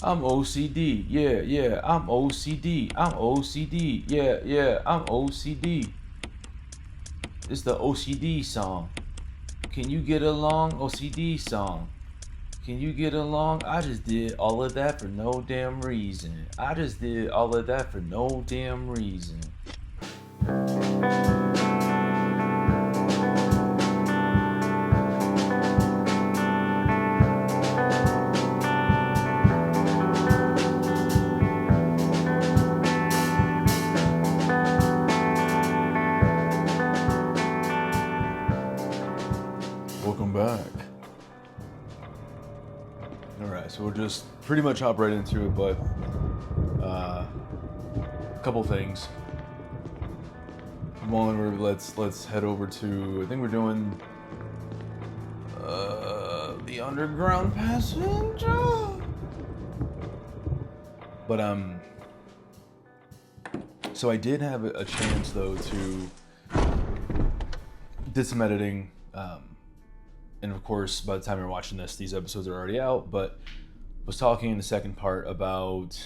I'm OCD. Yeah, yeah. I'm OCD. I'm OCD. Yeah, yeah. I'm OCD. It's the OCD song. Can you get along? OCD song. Can you get along? I just did all of that for no damn reason. I just did all of that for no damn reason. Welcome back. Alright, so we'll just pretty much hop right into it, but a couple things. One, let's head over to, I think we're doing the underground passenger. But so I did have a chance though to did some editing, and of course by the time you're watching this, these episodes are already out. But was talking in the second part about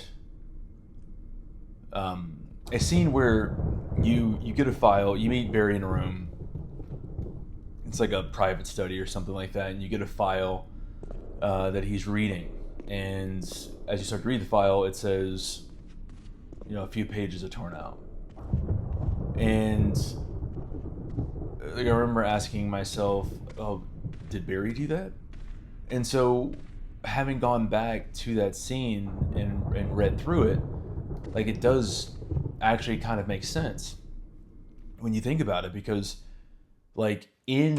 a scene where you get a file, you meet Barry in a room. It's like a private study or something like that, and you get a file that he's reading. And as you start to read the file, it says, a few pages are torn out. And I remember asking myself, oh, did Barry do that? And so having gone back to that scene and read through it, like, it does actually kind of make sense when you think about it, because like in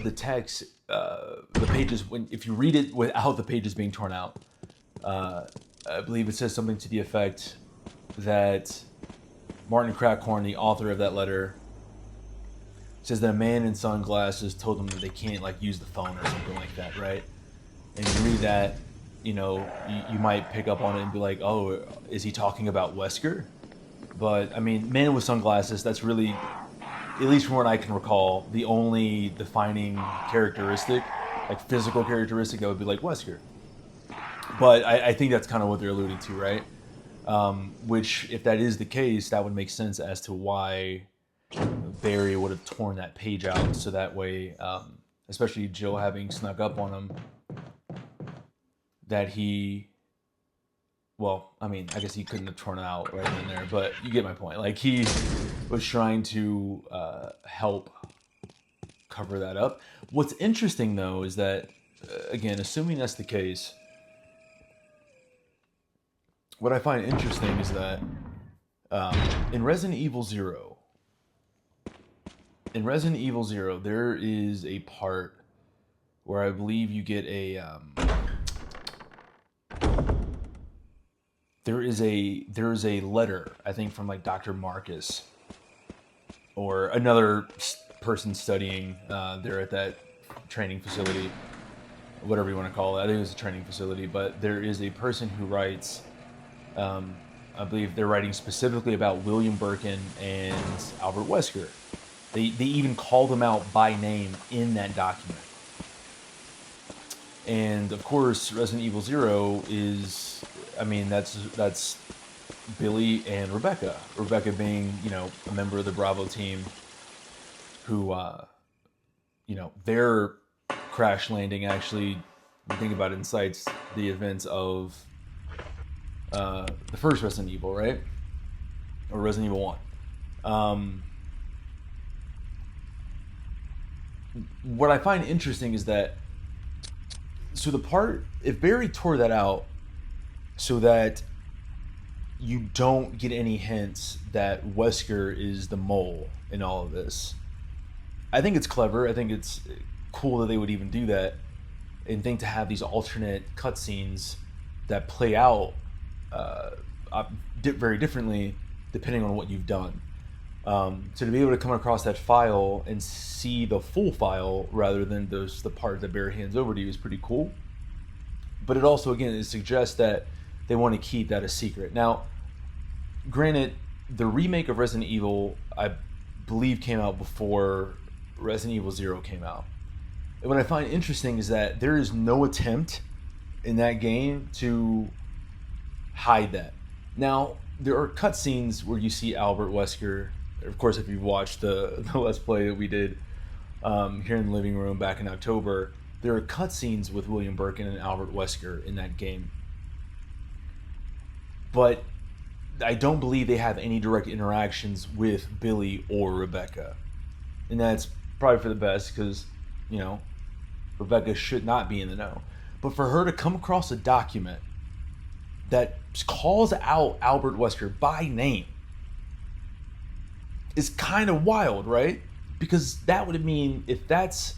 the text, the pages, if you read it without the pages being torn out, I believe it says something to the effect that Martin Crackhorn, the author of that letter, says that a man in sunglasses told them that they can't use the phone or something like that, right? And you read that, you might pick up on it and be like, oh, is he talking about Wesker? But I mean, man with sunglasses, that's really, at least from what I can recall, the only defining characteristic, physical characteristic, that would be like Wesker. But I think that's kind of what they're alluding to, right? Which, if that is the case, that would make sense as to why Barry would have torn that page out, so that way, especially Jill having snuck up on him, that he, well, I mean, I guess he couldn't have torn it out right in there, but you get my point. He was trying to help cover that up. What's interesting, though, is that, again, assuming that's the case, what I find interesting is that in Resident Evil 0, there is a part where I believe you get a there is a letter, I think, from Dr. Marcus or another person studying there at that training facility, whatever you want to call it. I think it was a training facility, but there is a person who writes, I believe they're writing specifically about William Birkin and Albert Wesker. They even call them out by name in that document. And of course, Resident Evil 0 is, I mean, that's Billy and Rebecca. Rebecca being, a member of the Bravo team who, their crash landing actually, when you think about it, incites the events of the first Resident Evil, right? Or Resident Evil 1. What I find interesting is that, so the part, if Barry tore that out so that you don't get any hints that Wesker is the mole in all of this, I think it's clever. I think it's cool that they would even do that, and think to have these alternate cutscenes that play out very differently depending on what you've done. So to be able to come across that file and see the full file rather than the part that Barry hands over to you is pretty cool. But it also, again, it suggests that they want to keep that a secret. Now, granted, the remake of Resident Evil, I believe, came out before Resident Evil 0 came out. And what I find interesting is that there is no attempt in that game to hide that. Now, there are cutscenes where you see Albert Wesker. Of course, if you've watched the Let's Play that we did here in the living room back in October, there are cutscenes with William Birkin and Albert Wesker in that game. But I don't believe they have any direct interactions with Billy or Rebecca. And that's probably for the best because, you know, Rebecca should not be in the know. But for her to come across a document that calls out Albert Wesker by name is kind of wild, right? Because that would mean if that's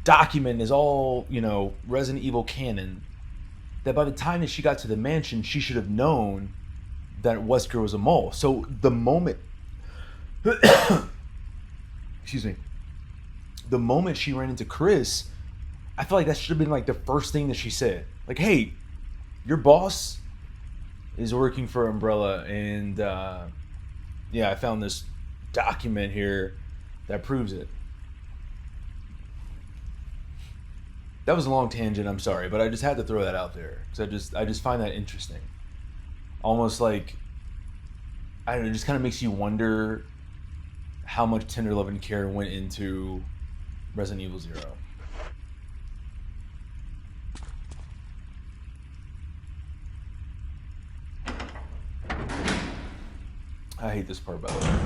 document is all, you know, Resident Evil canon, that by the time that she got to the mansion, she should have known that Wesker was a mole. So the moment, excuse me, the moment she ran into Chris, I feel like that should have been like the first thing that she said. Like, hey, your boss is working for Umbrella, and yeah, I found this document here that proves it. That was a long tangent, I'm sorry, but I just had to throw that out there because I just find that interesting. Almost like, I don't know, it just kind of makes you wonder how much tender love and care went into Resident Evil 0. I hate this part, by the way.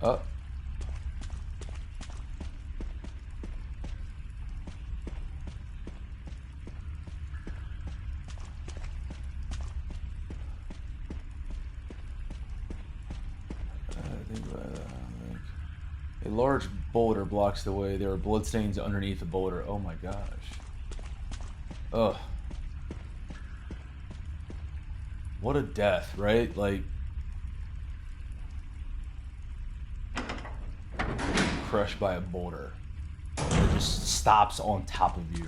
Oh. A large boulder blocks the way. There are bloodstains underneath the boulder. Oh my gosh. Ugh. What a death, right? Like, crushed by a boulder. It just stops on top of you.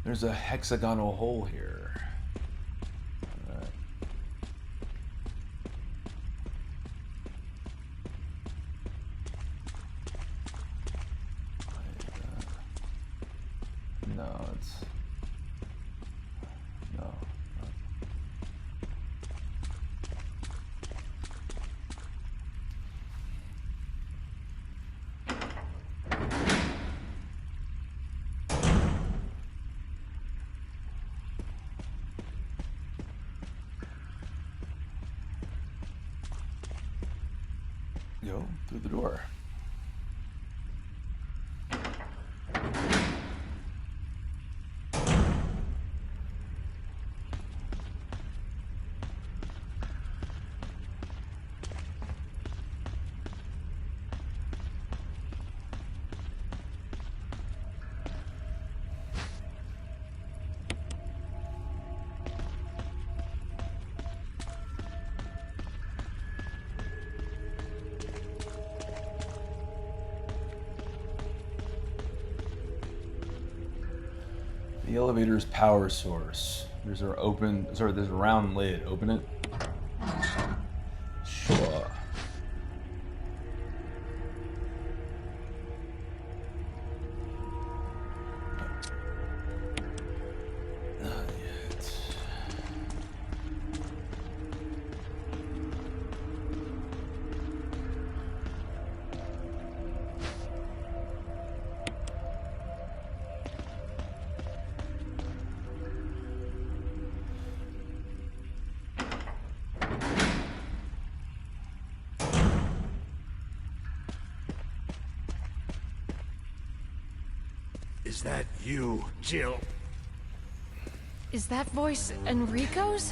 There's a hexagonal hole here. All right. No, it's no. Go through the door. The elevator's power source. There's a round lid. Open it. Sure. Not yet. Is that you, Jill? Is that voice Enrico's?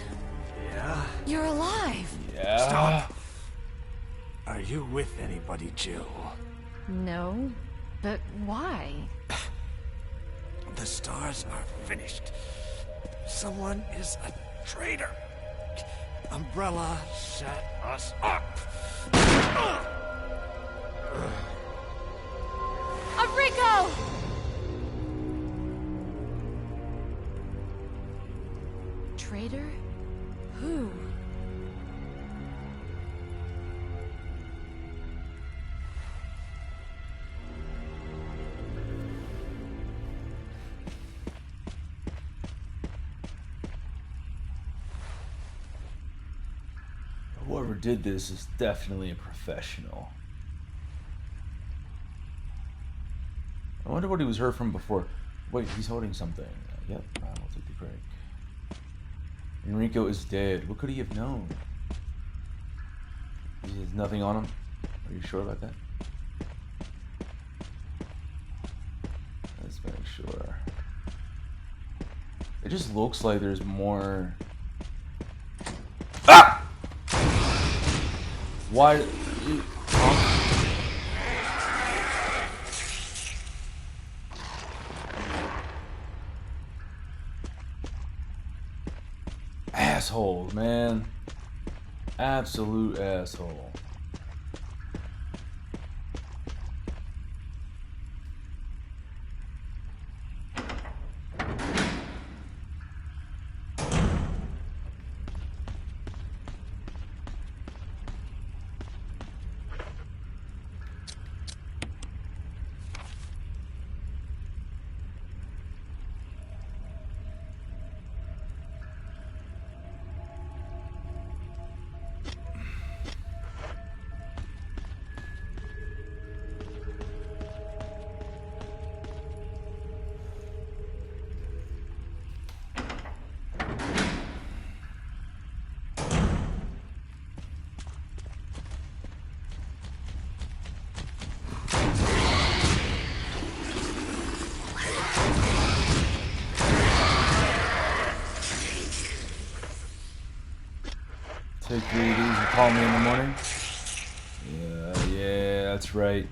Yeah? You're alive! Yeah. Stop! Are you with anybody, Jill? No, but why? The stars are finished. Someone is a traitor. Umbrella set us up. Enrico! Traitor? Who? Whoever did this is definitely a professional. I wonder what he was heard from before. Wait, he's holding something. Yep, I will take the break. Enrico is dead. What could he have known? He has nothing on him? Are you sure about that? Let's make sure. It just looks like there's more... Ah! Why? Asshole, man. Absolute asshole. Take 3 of these and call me in the morning. Yeah, that's right.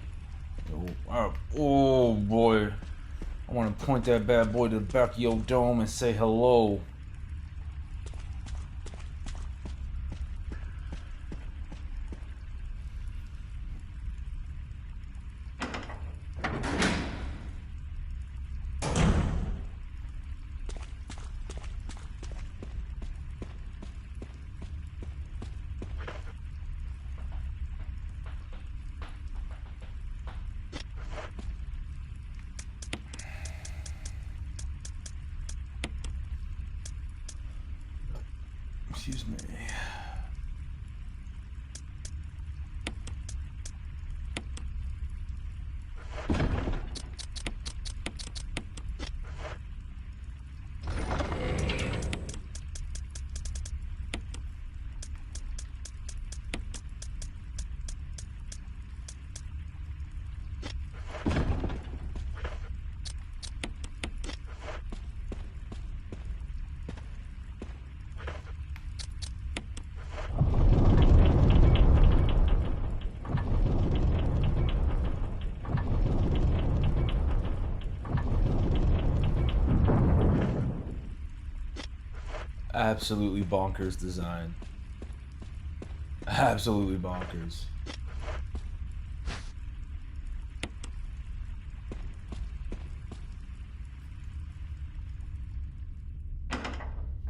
Oh boy. I want to point that bad boy to the back of your dome and say hello. Excuse me. Absolutely bonkers design. Absolutely bonkers.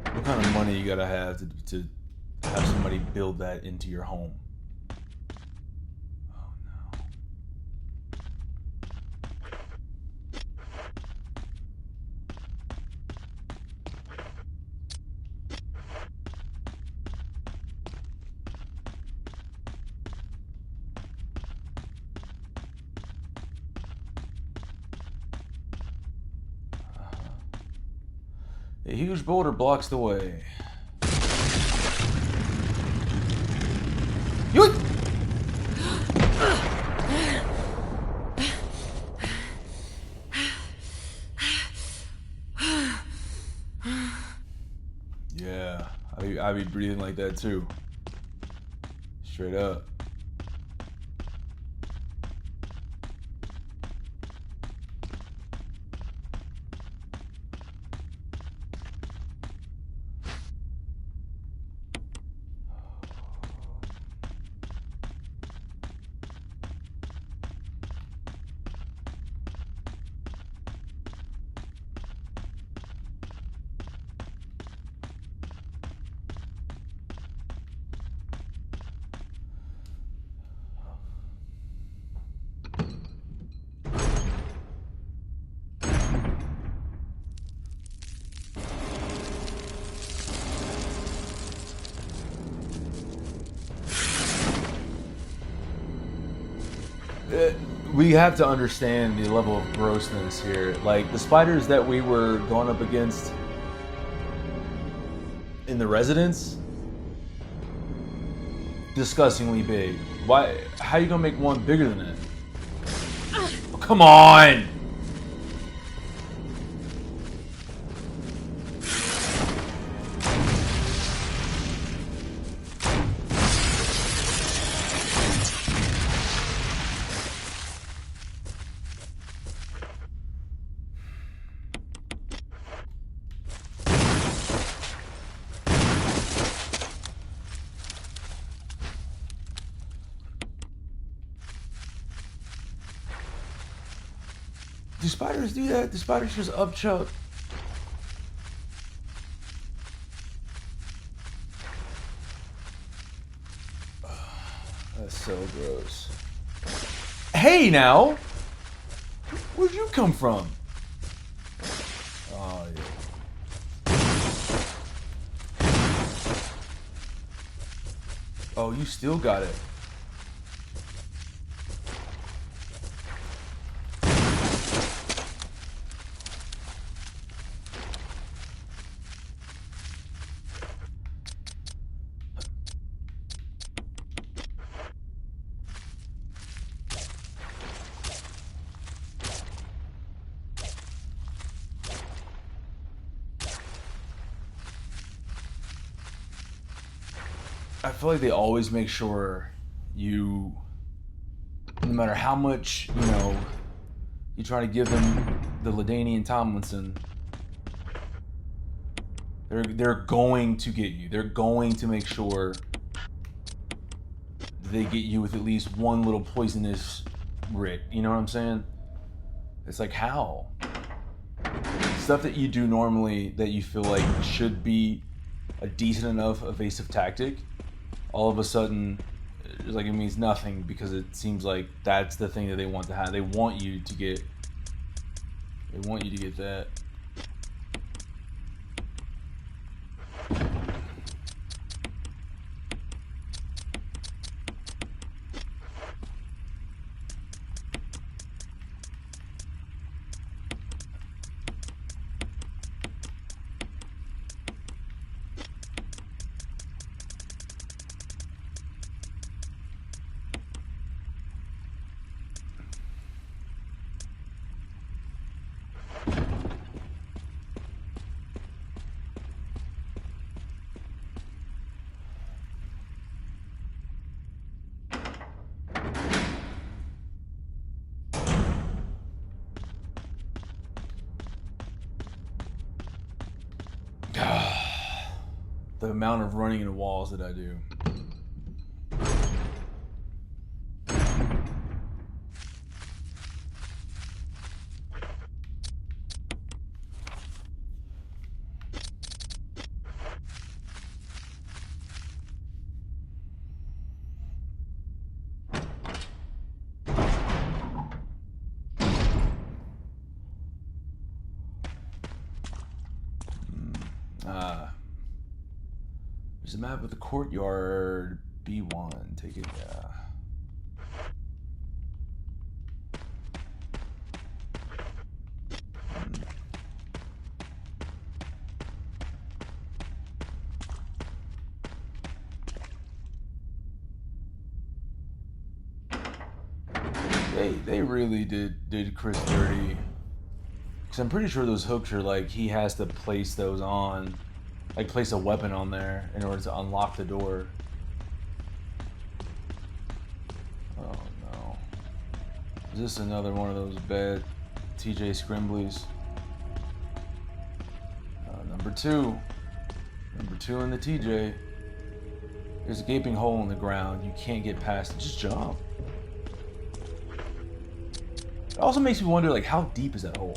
What kind of money you gotta have to have somebody build that into your home? Oh no. A huge boulder blocks the way. You. I'd be breathing like that too. Straight up. We have to understand the level of grossness here. Like, the spiders that we were going up against in the residence, disgustingly big. Why? How you gonna make one bigger than that? Oh, come on! Do spiders do that? Do spiders just upchuck? That's so gross. Hey now! Where'd you come from? Oh yeah. Oh, you still got it. I feel like they always make sure you, no matter how much, you know, you try to give them the LaDainian Tomlinson, they're going to get you. They're going to make sure they get you with at least one little poisonous Rick. You know what I'm saying? It's like, how? Stuff that you do normally that you feel like should be a decent enough evasive tactic, all of a sudden, it's like it means nothing because it seems like that's the thing that they want to have. They want you to get. They want you to get that. The amount of running into walls that I do. There's a map of the courtyard. B1. Take it. Yeah. They really did Chris dirty. Because I'm pretty sure those hooks are like he has to place those on like place a weapon on there in order to unlock the door. Oh no. Is this another one of those bad TJ Scrimblies? Number two. Number two in the TJ. There's a gaping hole in the ground. You can't get past it. Just jump. It also makes me wonder, like, how deep is that hole?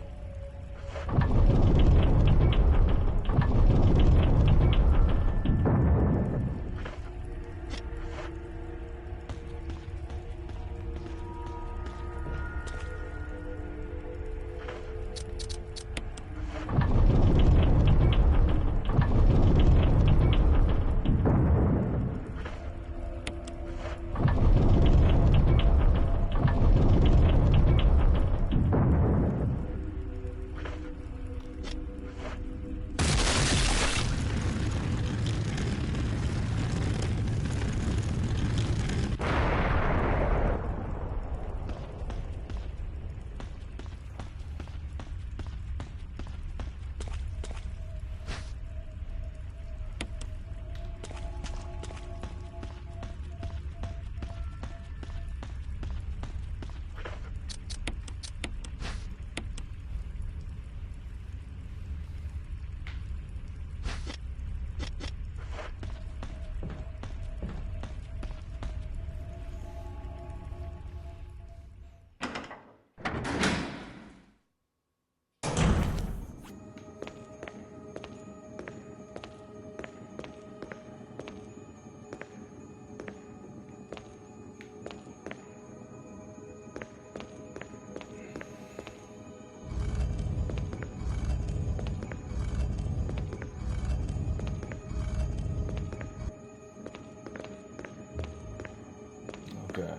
Okay.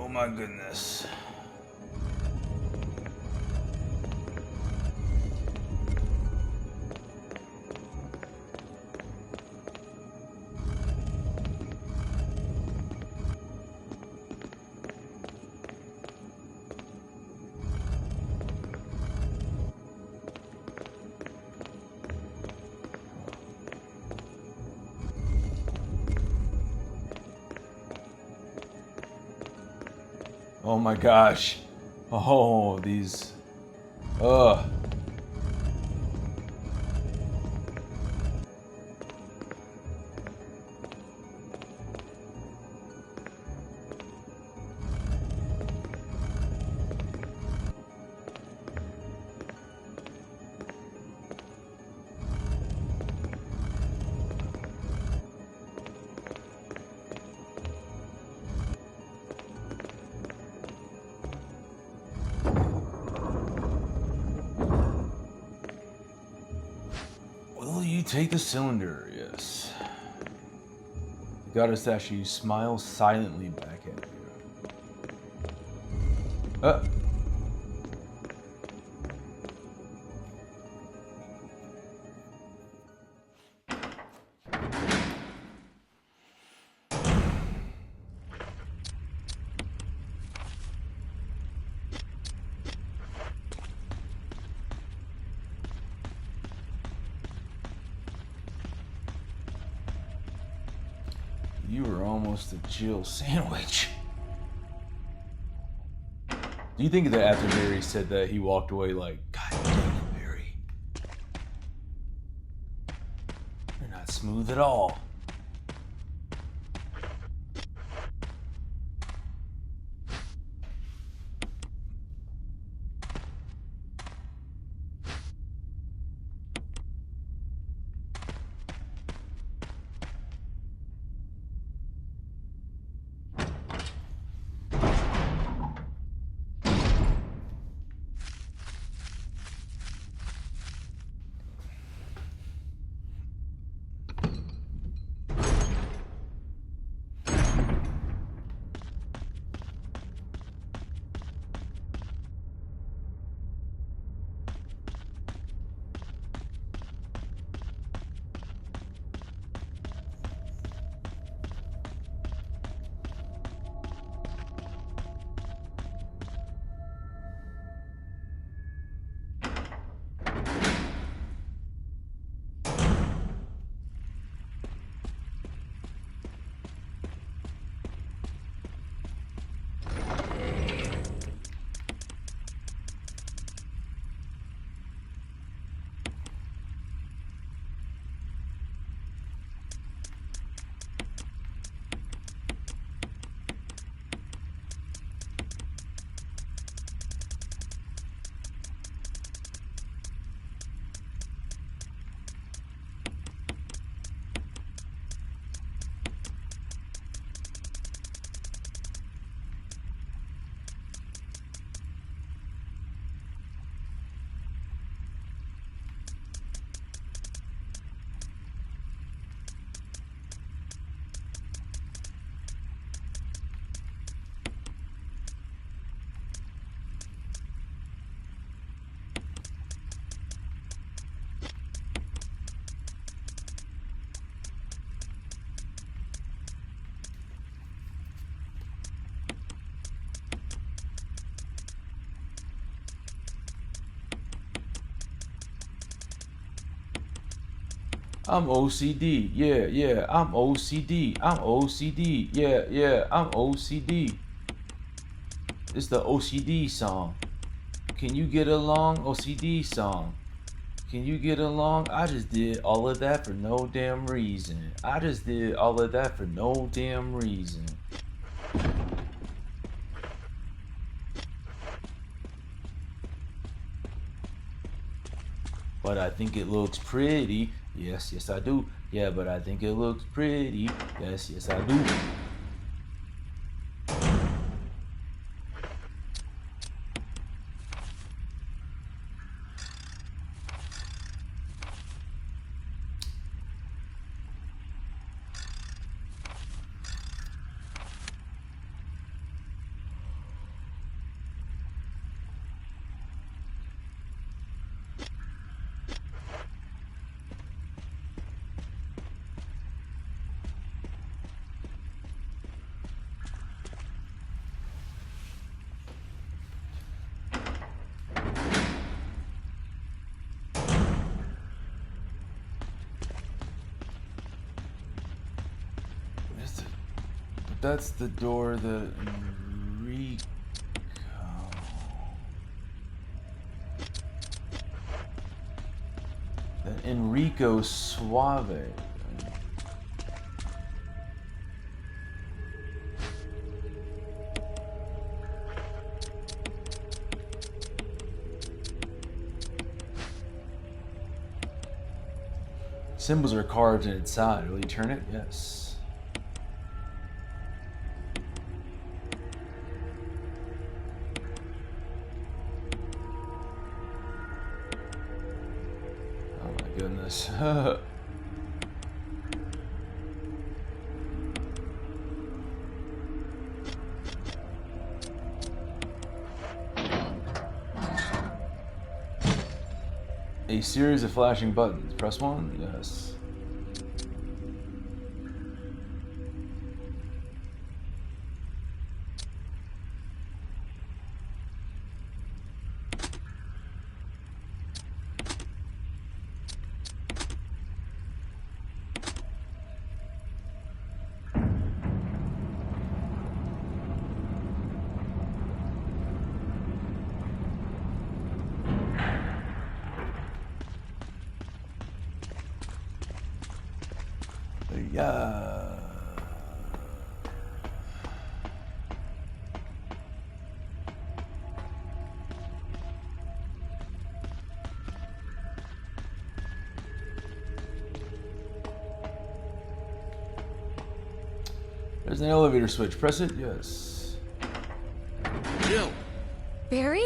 Oh my goodness. Oh my gosh. Oh, these. Ugh. Will you take the cylinder? Yes. The goddess actually smiles silently back at you. You were almost a Jill sandwich. Do you think that after Barry said that, he walked away like, God dang it, Barry. You're not smooth at all. I'm OCD. Yeah, yeah. I'm OCD. I'm OCD. Yeah, yeah. I'm OCD. It's the OCD song. Can you get along? OCD song. Can you get along? I just did all of that for no damn reason. I just did all of that for no damn reason. But I think it looks pretty. Yes, yes I do. Yeah, but I think it looks pretty. Yes, yes I do. That's the door that Enrico. That Enrico Suave. Symbols are carved in its side. Will you turn it? Yes. Goodness. A series of flashing buttons. Press 1? Yes. Yeah. There's an elevator switch. Press it. Yes. Jill! Barry?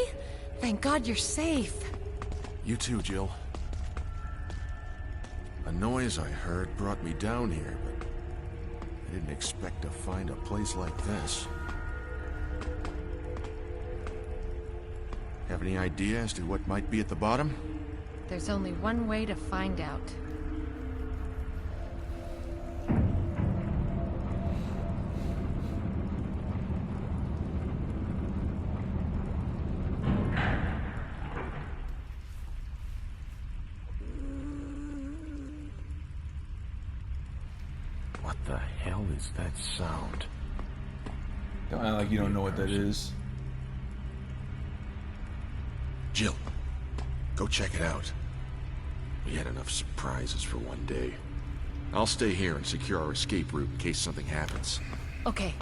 Thank God you're safe. You too, Jill. A noise I heard brought me down here, but I didn't expect to find a place like this. Have any idea as to what might be at the bottom? There's only one way to find out. What the hell is that sound? Don't act like you don't know what that is. Jill, go check it out. We had enough surprises for one day. I'll stay here and secure our escape route in case something happens. Okay.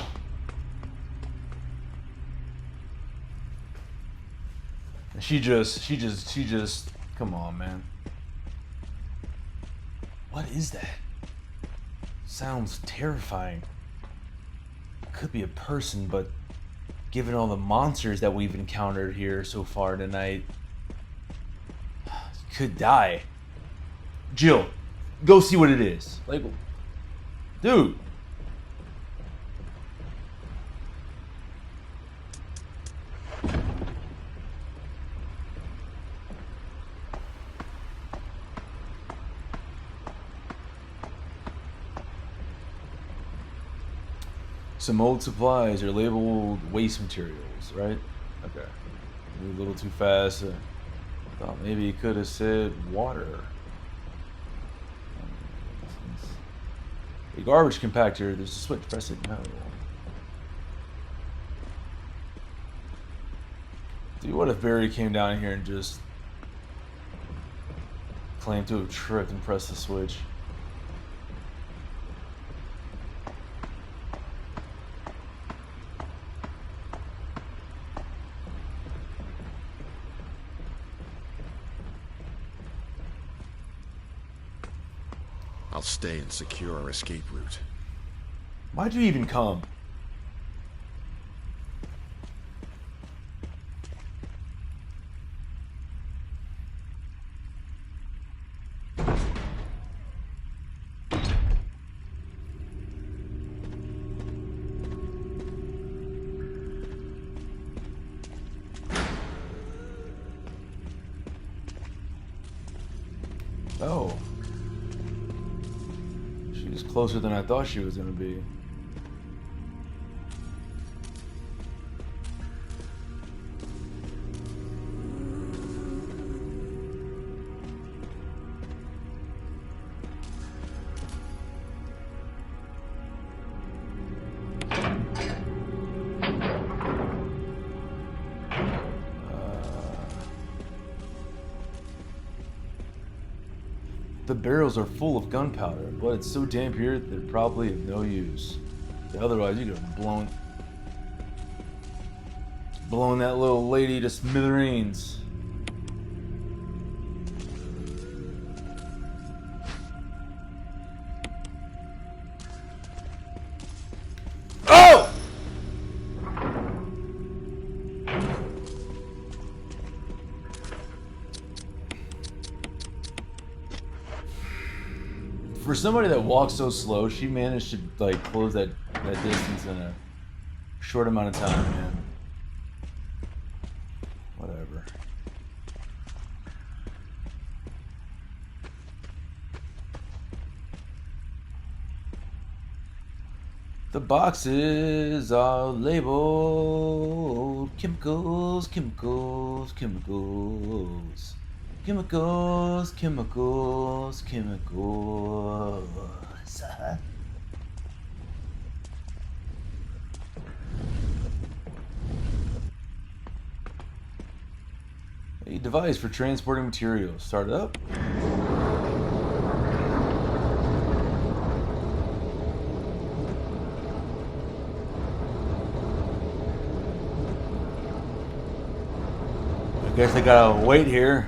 She just, come on, man. What is that? Sounds terrifying. Could be a person, but given all the monsters that we've encountered here so far tonight, could die. Jill, go see what it is. Like, dude. Some old supplies are labeled waste materials, right? Okay. Moved a little too fast. Thought maybe he could have said water. A garbage compactor. There's a switch. Press it. No. Dude, what if Barry came down here and just claimed to have tripped and pressed the switch? I'll stay and secure our escape route. Why'd you even come? Oh. She's closer than I thought she was going to be. The barrels are full of gunpowder, but it's so damp here they're probably of no use. Otherwise, you could have blown that little lady to smithereens. Oh! For somebody that walks so slow, she managed to like close that distance in a short amount of time, man. Whatever. The boxes are labeled chemicals, chemicals, chemicals. Chemicals, chemicals, chemicals. A device for transporting materials. Start it up. I guess I gotta wait here.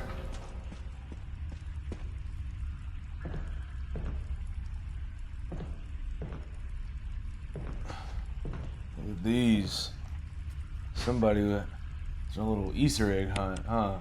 These. Somebody with a little Easter egg hunt, huh?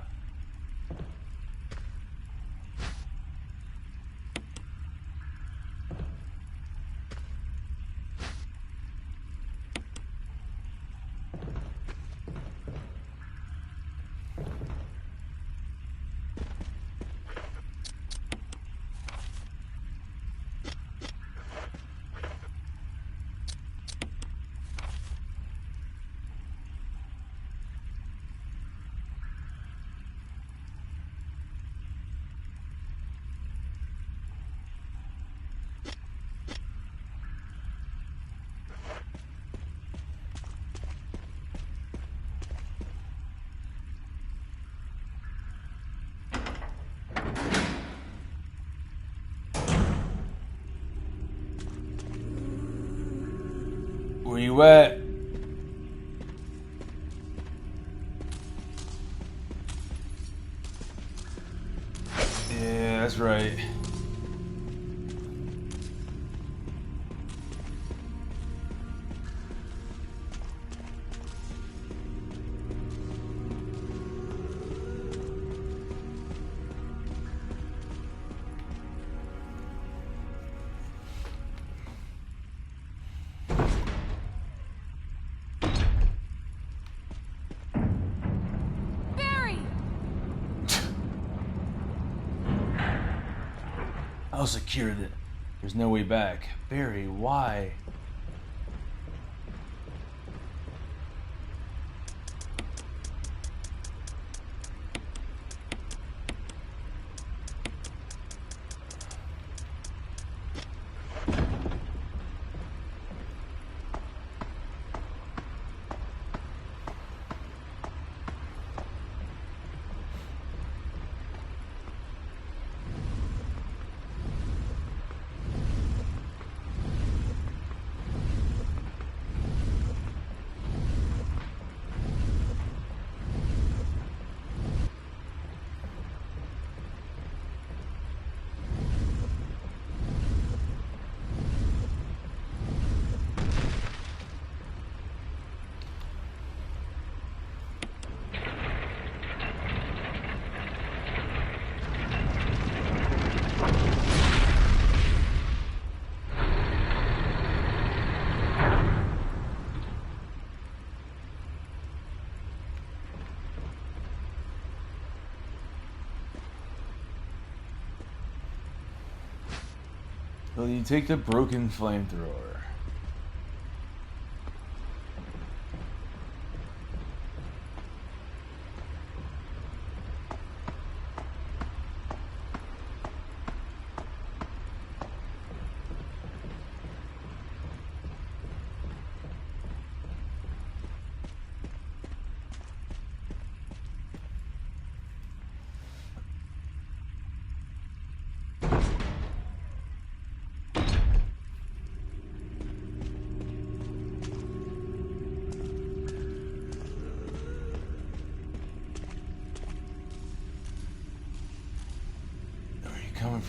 Where you at? Yeah, that's right. I'll secure it. There's no way back. Barry, why? Will you take the broken flamethrower?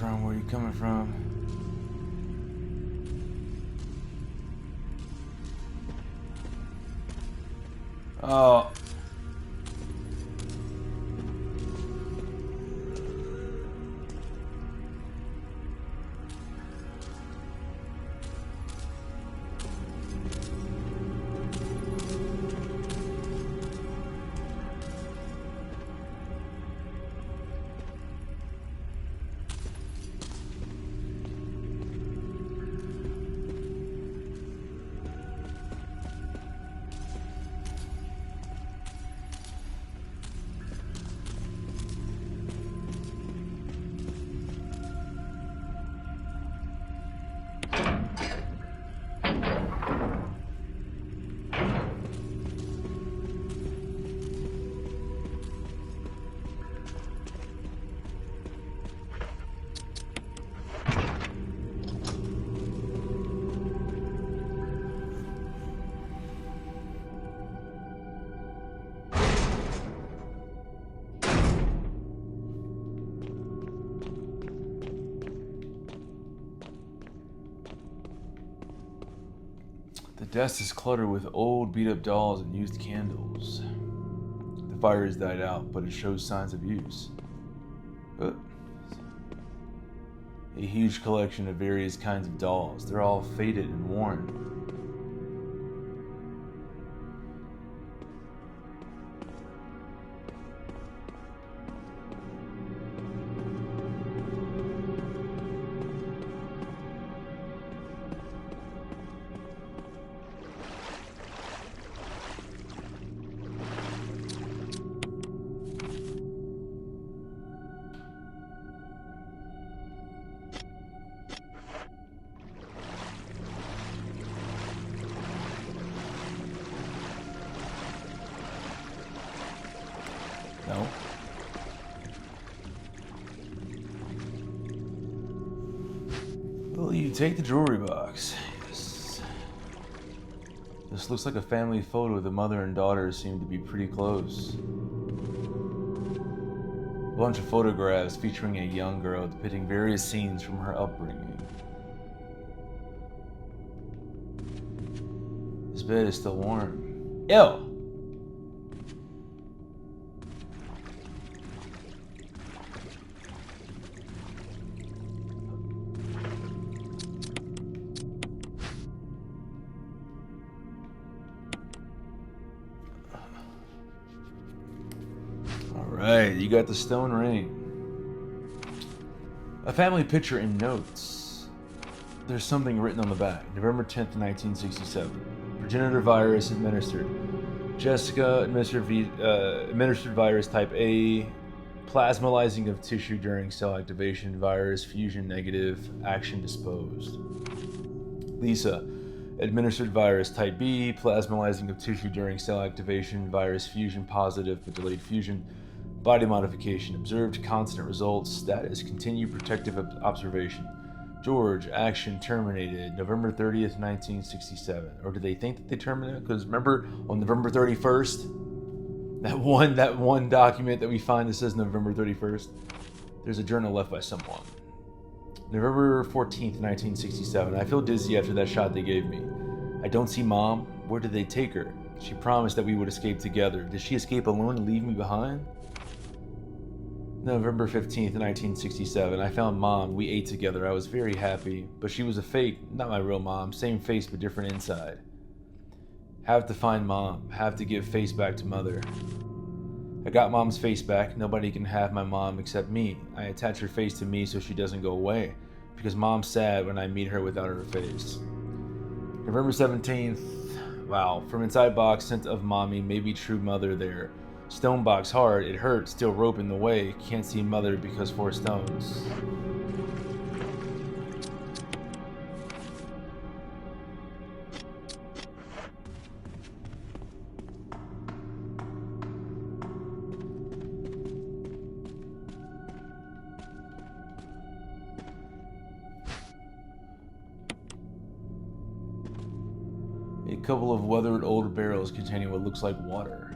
Where are you coming from? Oh. The desk is cluttered with old beat-up dolls and used candles. The fire has died out, but it shows signs of use. A huge collection of various kinds of dolls. They're all faded and worn. No. Will you take the jewelry box? Yes. This looks like a family photo. The mother and daughter seem to be pretty close. A bunch of photographs featuring a young girl depicting various scenes from her upbringing. This bed is still warm. Ew! Alright, you got the stone ring. A family picture and notes. There's something written on the back. November 10th, 1967. Progenitor virus administered. Jessica administered virus type A. Plasmalizing of tissue during cell activation. Virus fusion negative. Action disposed. Lisa administered virus type B. Plasmalizing of tissue during cell activation. Virus fusion positive but delayed fusion. Body modification observed. Constant results. Status continue protective observation. George, action terminated November 30th, 1967. Or do they think that they terminated? Because remember on November 31st, that one document that we find that says November 31st, there's a journal left by someone. November 14th, 1967. I feel dizzy after that shot they gave me. I don't see Mom. Where did they take her? She promised that we would escape together. Did she escape alone and leave me behind? November 15th, 1967. I found Mom. We ate together. I was very happy. But she was a fake, not my real mom. Same face, but different inside. Have to find Mom. Have to give face back to Mother. I got Mom's face back. Nobody can have my mom except me. I attach her face to me so she doesn't go away. because Mom's sad when I meet her without her face. November 17th. Wow. From inside box, scent of mommy, maybe true mother there. Stone box hard, it hurts, still rope in the way. Can't see mother because 4 stones. A couple of weathered old barrels containing what looks like water.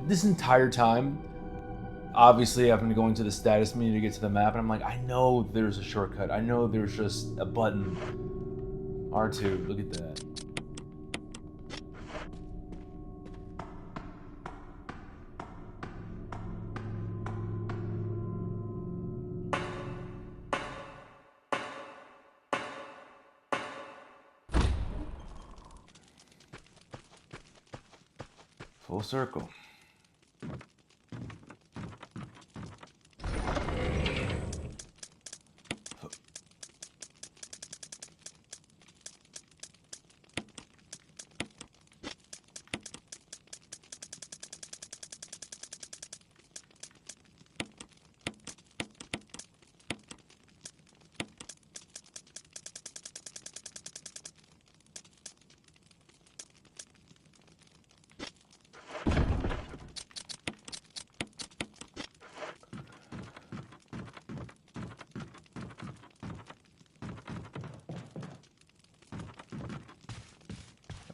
This entire time, obviously I've been going to the status menu to get to the map, and I'm like, I know there's a shortcut. I know there's just a button. R2, look at that. Full circle.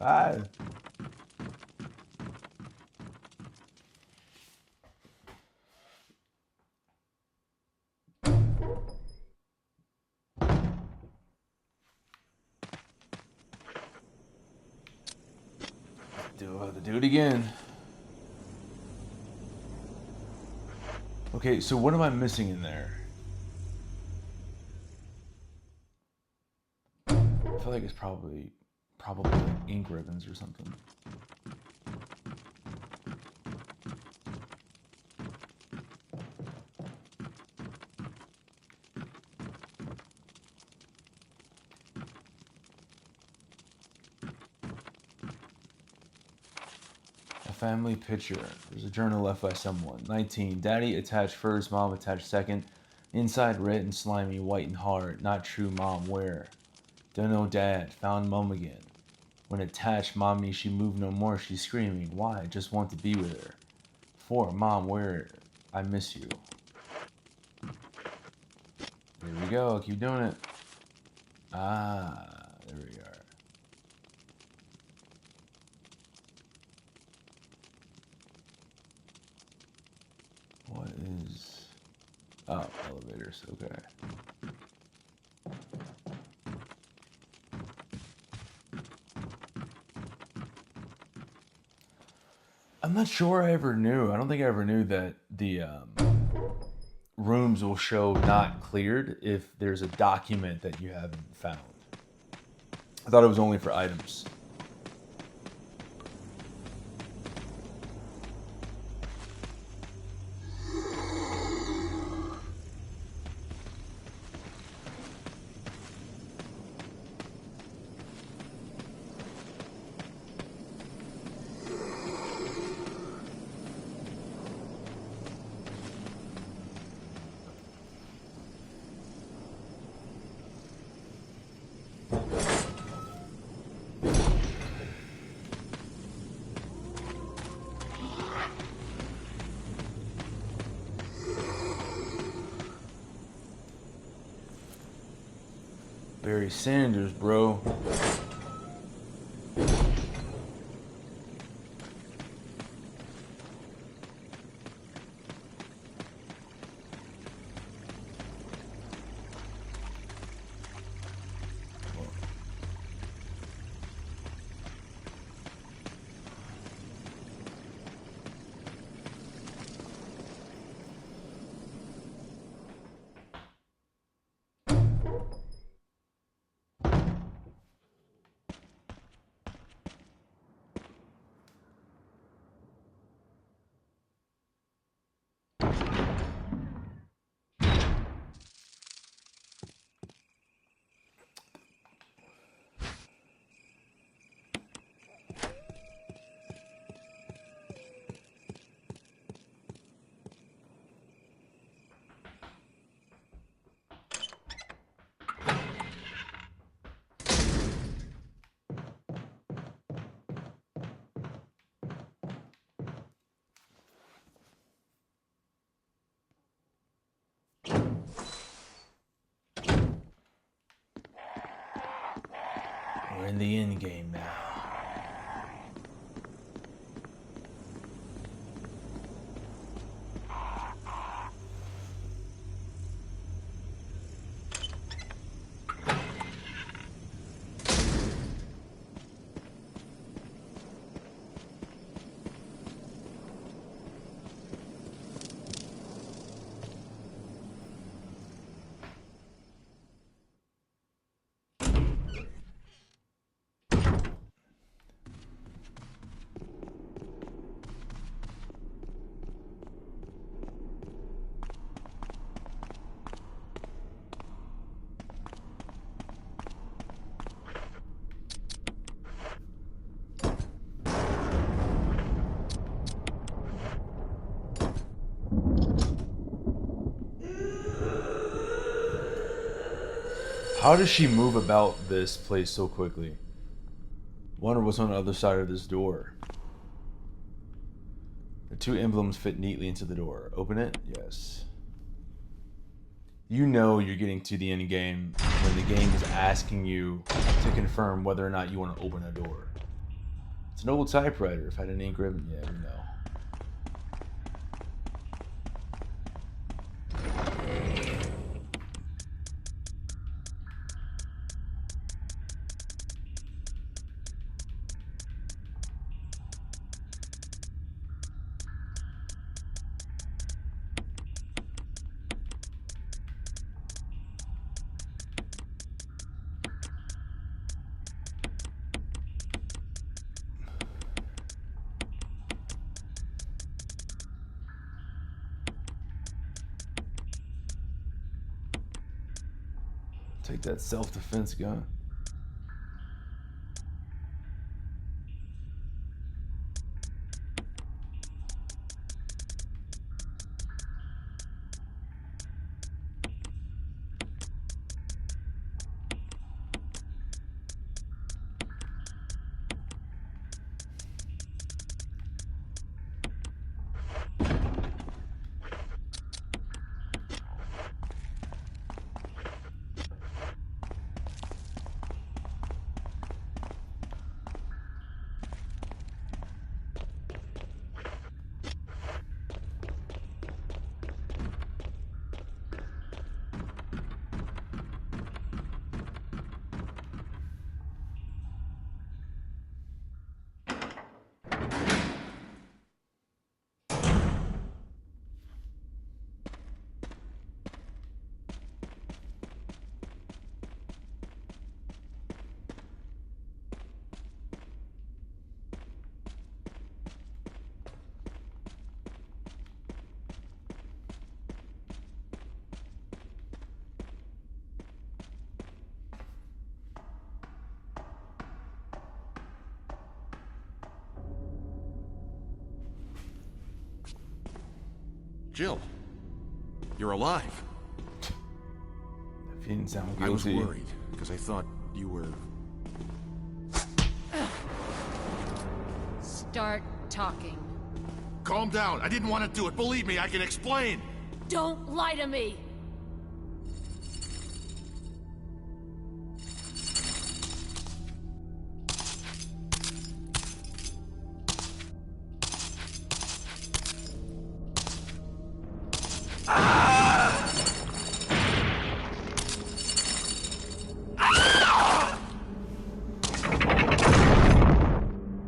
Ah. Do it again. Okay, so what am I missing in there? I feel like it's probably like ink ribbons or something. Family picture. There's a journal left by someone. 19. Daddy attached first, mom attached second. Inside red and slimy, white and hard. Not true, mom, where? Don't know, dad. Found mom again. When attached, mommy, she moved no more. She's screaming. Why? Just want to be with her. 4. Mom, where? I miss you. There we go. Keep doing it. Ah, there we are. What is... Oh, elevators, okay. I'm not sure I ever knew. I don't think I ever knew that the rooms will show not cleared if there's a document that you haven't found. I thought it was only for items. Barry Sanders, bro. We're in the end game now. How does she move about this place so quickly? Wonder what's on the other side of this door. The two emblems fit neatly into the door. Open it? Yes. You know you're getting to the end game when the game is asking you to confirm whether or not you want to open a door. It's an old typewriter. If I had an ink ribbon, yeah, we know. Take that self-defense gun. Jill, you're alive. If you didn't sound I was guilty. worried, because I thought you were... Start talking. Calm down. I didn't want to do it. Believe me, I can explain. Don't lie to me!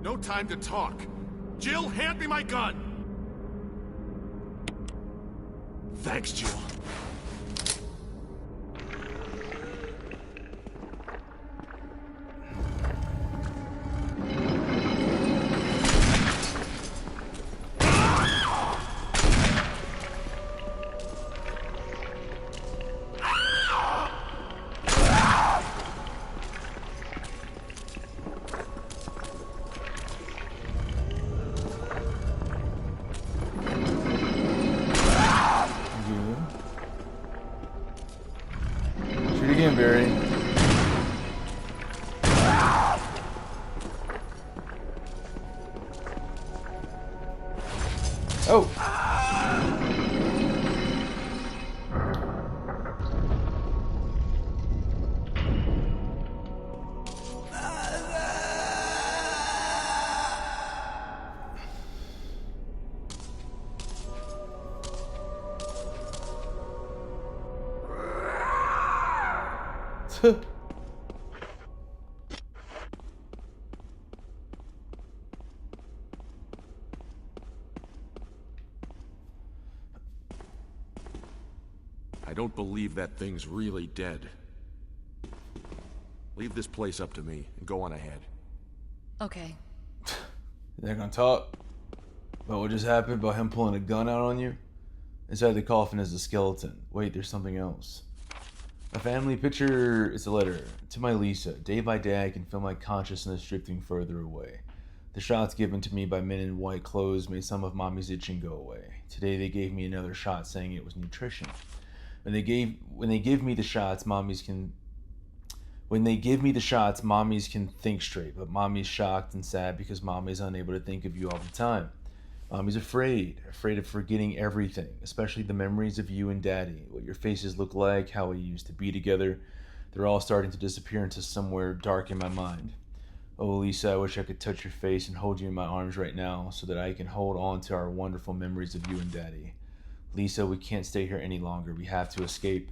No time to talk. Jill, hand me my gun! Thanks, Jill. Yeah. I don't believe that thing's really dead. Leave this place up to me and go on ahead. Okay. They're gonna talk about what just happened, about him pulling a gun out on you. Inside the coffin is a skeleton. Wait, there's something else. A family picture is a letter to my Lisa. Day by day, I can feel my consciousness drifting further away. The shots given to me by men in white clothes made some of mommy's itching go away. Today, they gave me another shot, saying it was nutrition. When they give me the shots, mommies can think straight, but mommy's shocked and sad because mommy's unable to think of you all the time. Mommy's afraid of forgetting everything, especially the memories of you and daddy, what your faces look like, how we used to be together. They're all starting to disappear into somewhere dark in my mind. Oh, Lisa, I wish I could touch your face and hold you in my arms right now so that I can hold on to our wonderful memories of you and daddy. Lisa, we can't stay here any longer. We have to escape.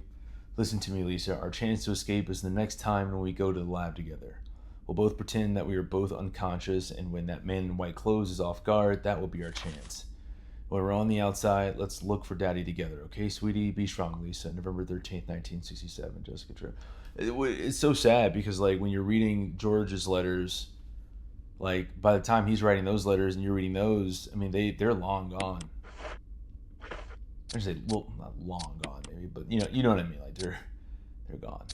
Listen to me, Lisa. Our chance to escape is the next time when we go to the lab together. We'll both pretend that we are both unconscious, and when that man in white clothes is off guard, that will be our chance. When we're on the outside, let's look for Daddy together, okay, sweetie? Be strong, Lisa. November 13th, 1967, Jessica Tripp. It's so sad because, like, when you're reading George's letters, like, by the time he's writing those letters and you're reading those, I mean, they're long gone. I say, well, not long gone, maybe, but you know what I mean. Like they're gone.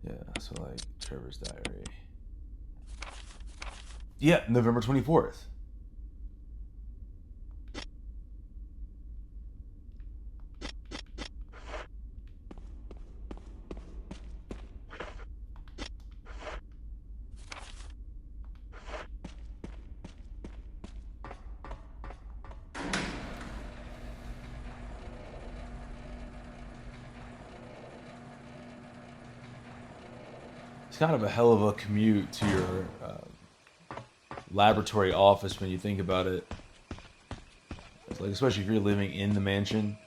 Yeah. So like Trevor's diary. Yeah, November 24th. It's kind of a hell of a commute to your laboratory office when you think about it. It's like, especially if you're living in the mansion,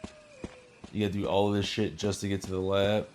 you gotta do all of this shit just to get to the lab.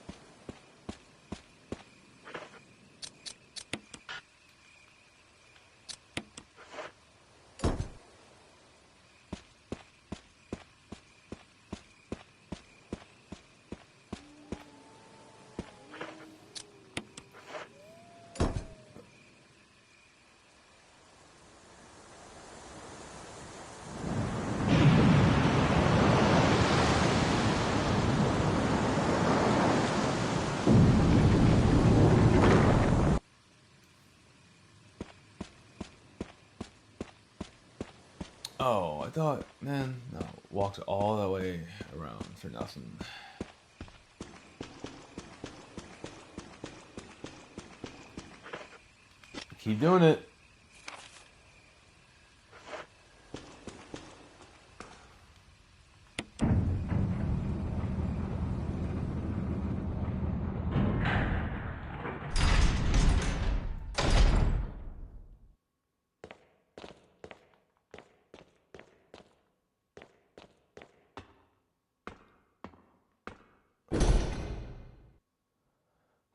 Oh, I thought, man, no, walked all the way around for nothing. Keep doing it.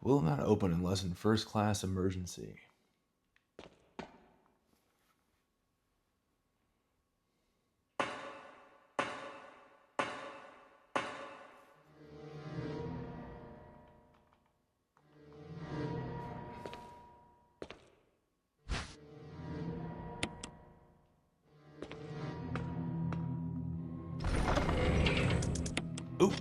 Will not open unless in first class emergency. Ooh.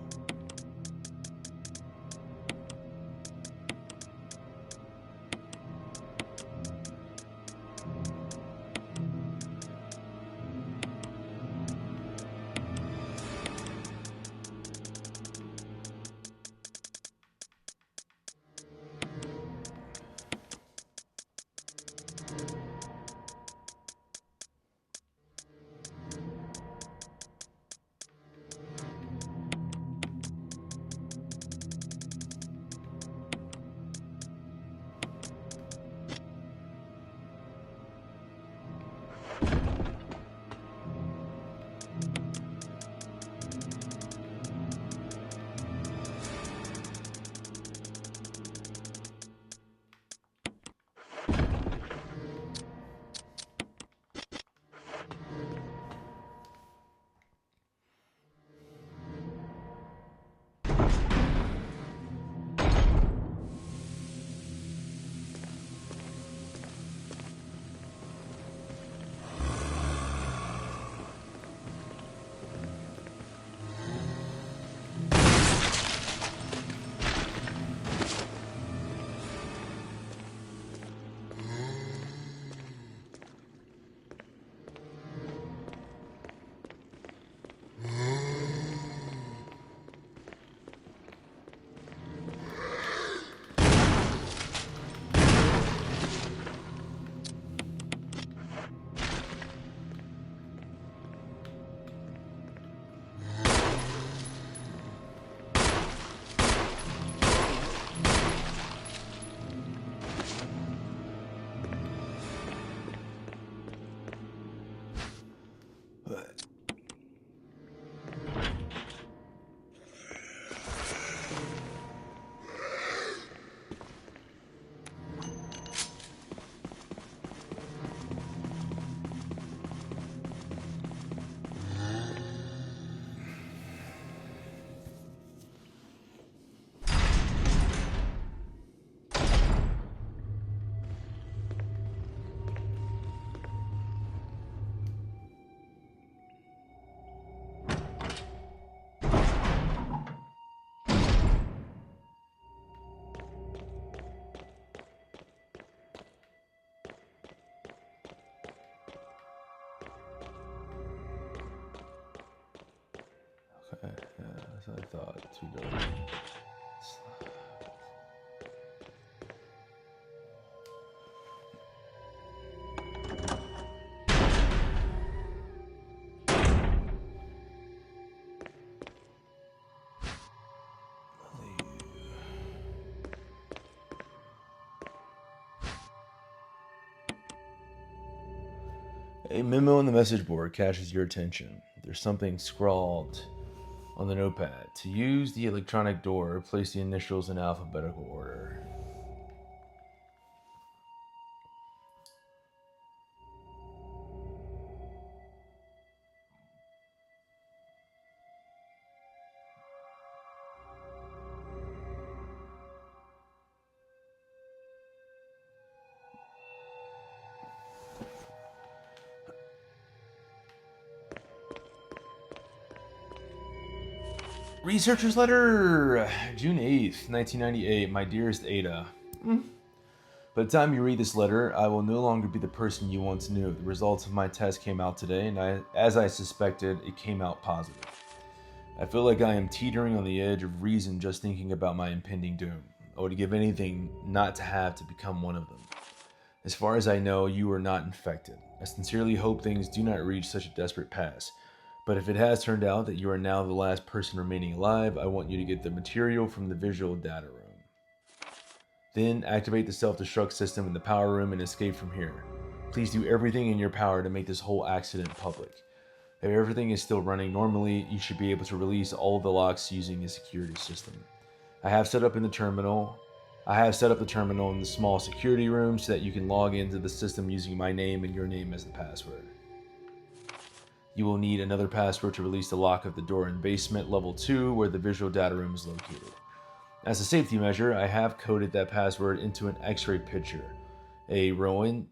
thought. Too good. A memo on the message board catches your attention. There's something scrawled on the notepad. To use the electronic door, place the initials in alphabetical order. Researcher's letter, June 8th, 1998. My dearest Ada. By the time you read this letter, I will no longer be the person you once knew. The results of my test came out today, and as I suspected, it came out positive. I feel like I am teetering on the edge of reason just thinking about my impending doom. I would give anything not to have to become one of them. As far as I know, you are not infected. I sincerely hope things do not reach such a desperate pass. But if it has turned out that you are now the last person remaining alive, I want you to get the material from the visual data room. Then activate the self-destruct system in the power room and escape from here. Please do everything in your power to make this whole accident public. If everything is still running normally, you should be able to release all the locks using a security system. I have set up the terminal in the small security room so that you can log into the system using my name and your name as the password. You will need another password to release the lock of the door in basement level 2 where the visual data room is located. As a safety measure, I have coded that password into an x-ray picture. A Rowan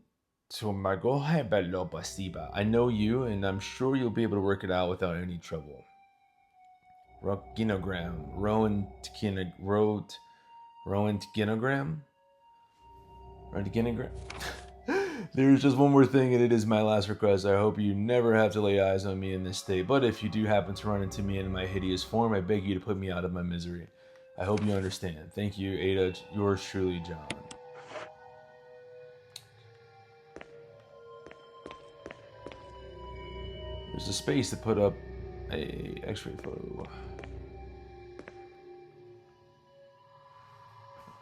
Tomago bello Bastiba. I know you, and I'm sure you'll be able to work it out without any trouble. Roginogram. Rowan Tginogram? There's just one more thing, and it is my last request. I hope you never have to lay eyes on me in this state, but if you do happen to run into me in my hideous form, I beg you to put me out of my misery. I hope you understand. Thank you, Ada. Yours truly, John. There's a space to put up a x-ray photo.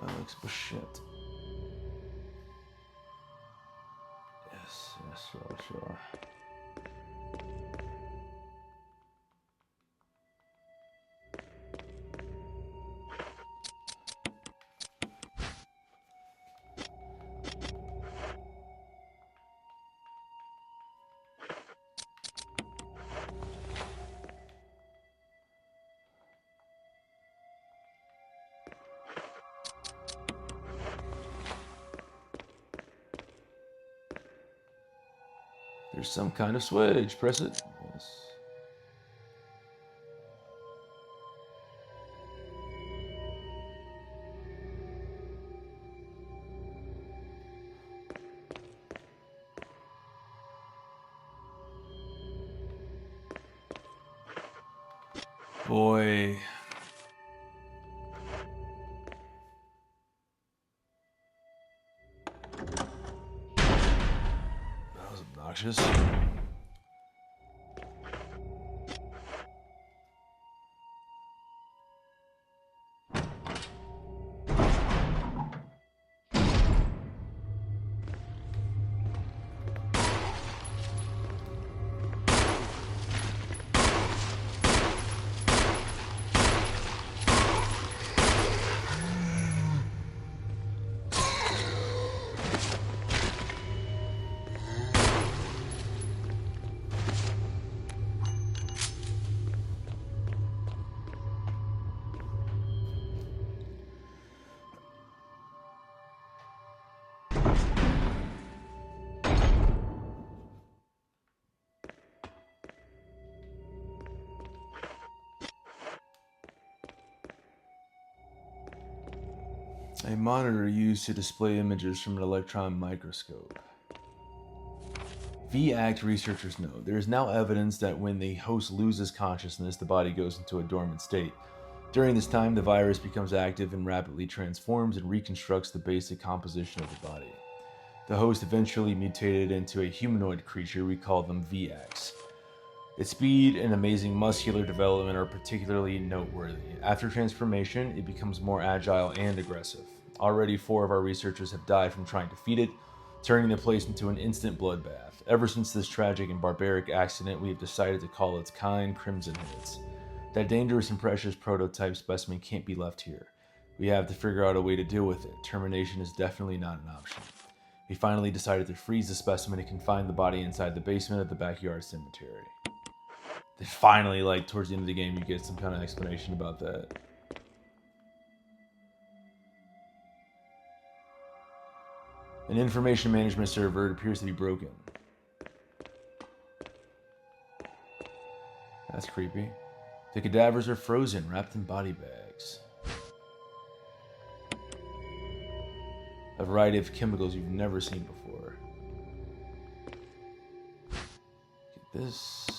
Alex Bichette. Yes, sure. There's some kind of switch. Press it. Yes. Boy. That was obnoxious. A monitor used to display images from an electron microscope. V-Act researchers know there is now evidence that when the host loses consciousness, the body goes into a dormant state. During this time, the virus becomes active and rapidly transforms and reconstructs the basic composition of the body. The host eventually mutated into a humanoid creature. We call them VX. Its speed and amazing muscular development are particularly noteworthy. After transformation, it becomes more agile and aggressive. Already 4 of our researchers have died from trying to feed it, turning the place into an instant bloodbath. Ever since this tragic and barbaric accident, we have decided to call its kind Crimson Heads. That dangerous and precious prototype specimen can't be left here. We have to figure out a way to deal with it. Termination is definitely not an option. We finally decided to freeze the specimen and confine the body inside the basement of the backyard cemetery. Then finally, like, towards the end of the game, you get some kind of explanation about that. An information management server appears to be broken. That's creepy. The cadavers are frozen, wrapped in body bags. A variety of chemicals you've never seen before. Get this.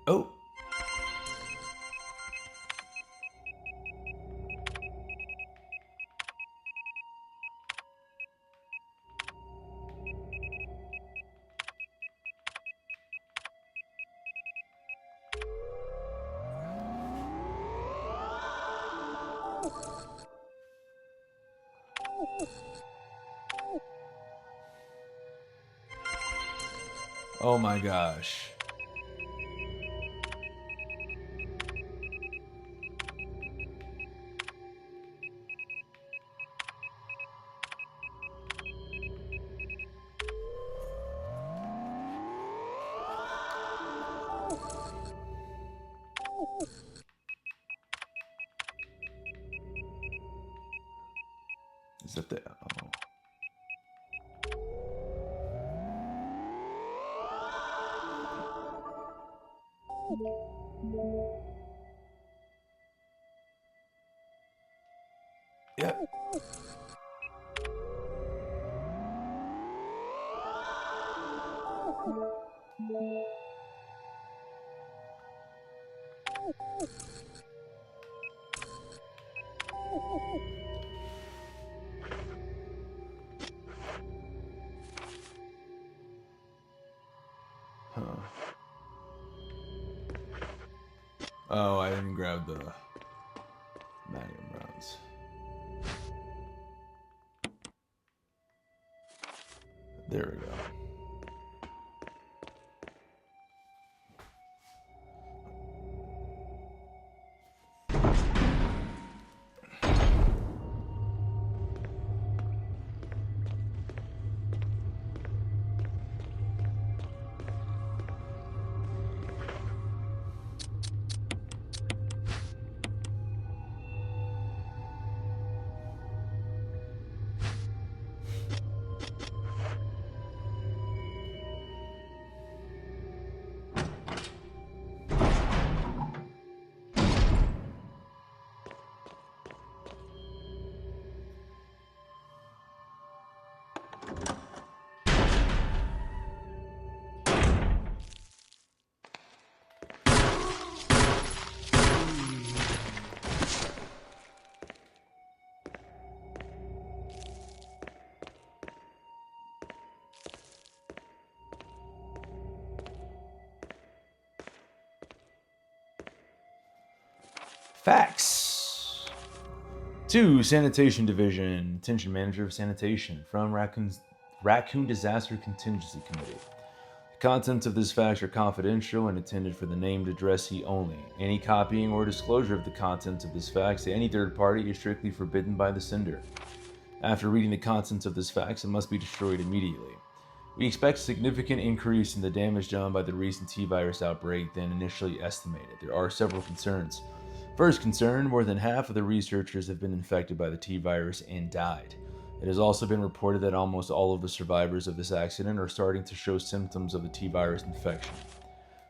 Oh. Oh my gosh. Is that the... Oh. Yep. Huh. Oh, I didn't grab the magnum rounds. There we go. Facts. 2. Sanitation Division. Attention Manager of Sanitation from Raccoon Disaster Contingency Committee. The contents of this fax are confidential and intended for the named addressee only. Any copying or disclosure of the contents of this fax to any third party is strictly forbidden by the sender. After reading the contents of this fax, it must be destroyed immediately. We expect a significant increase in the damage done by the recent T-virus outbreak than initially estimated. There are several concerns. First concern, more than half of the researchers have been infected by the T-virus and died. It has also been reported that almost all of the survivors of this accident are starting to show symptoms of the T-virus infection.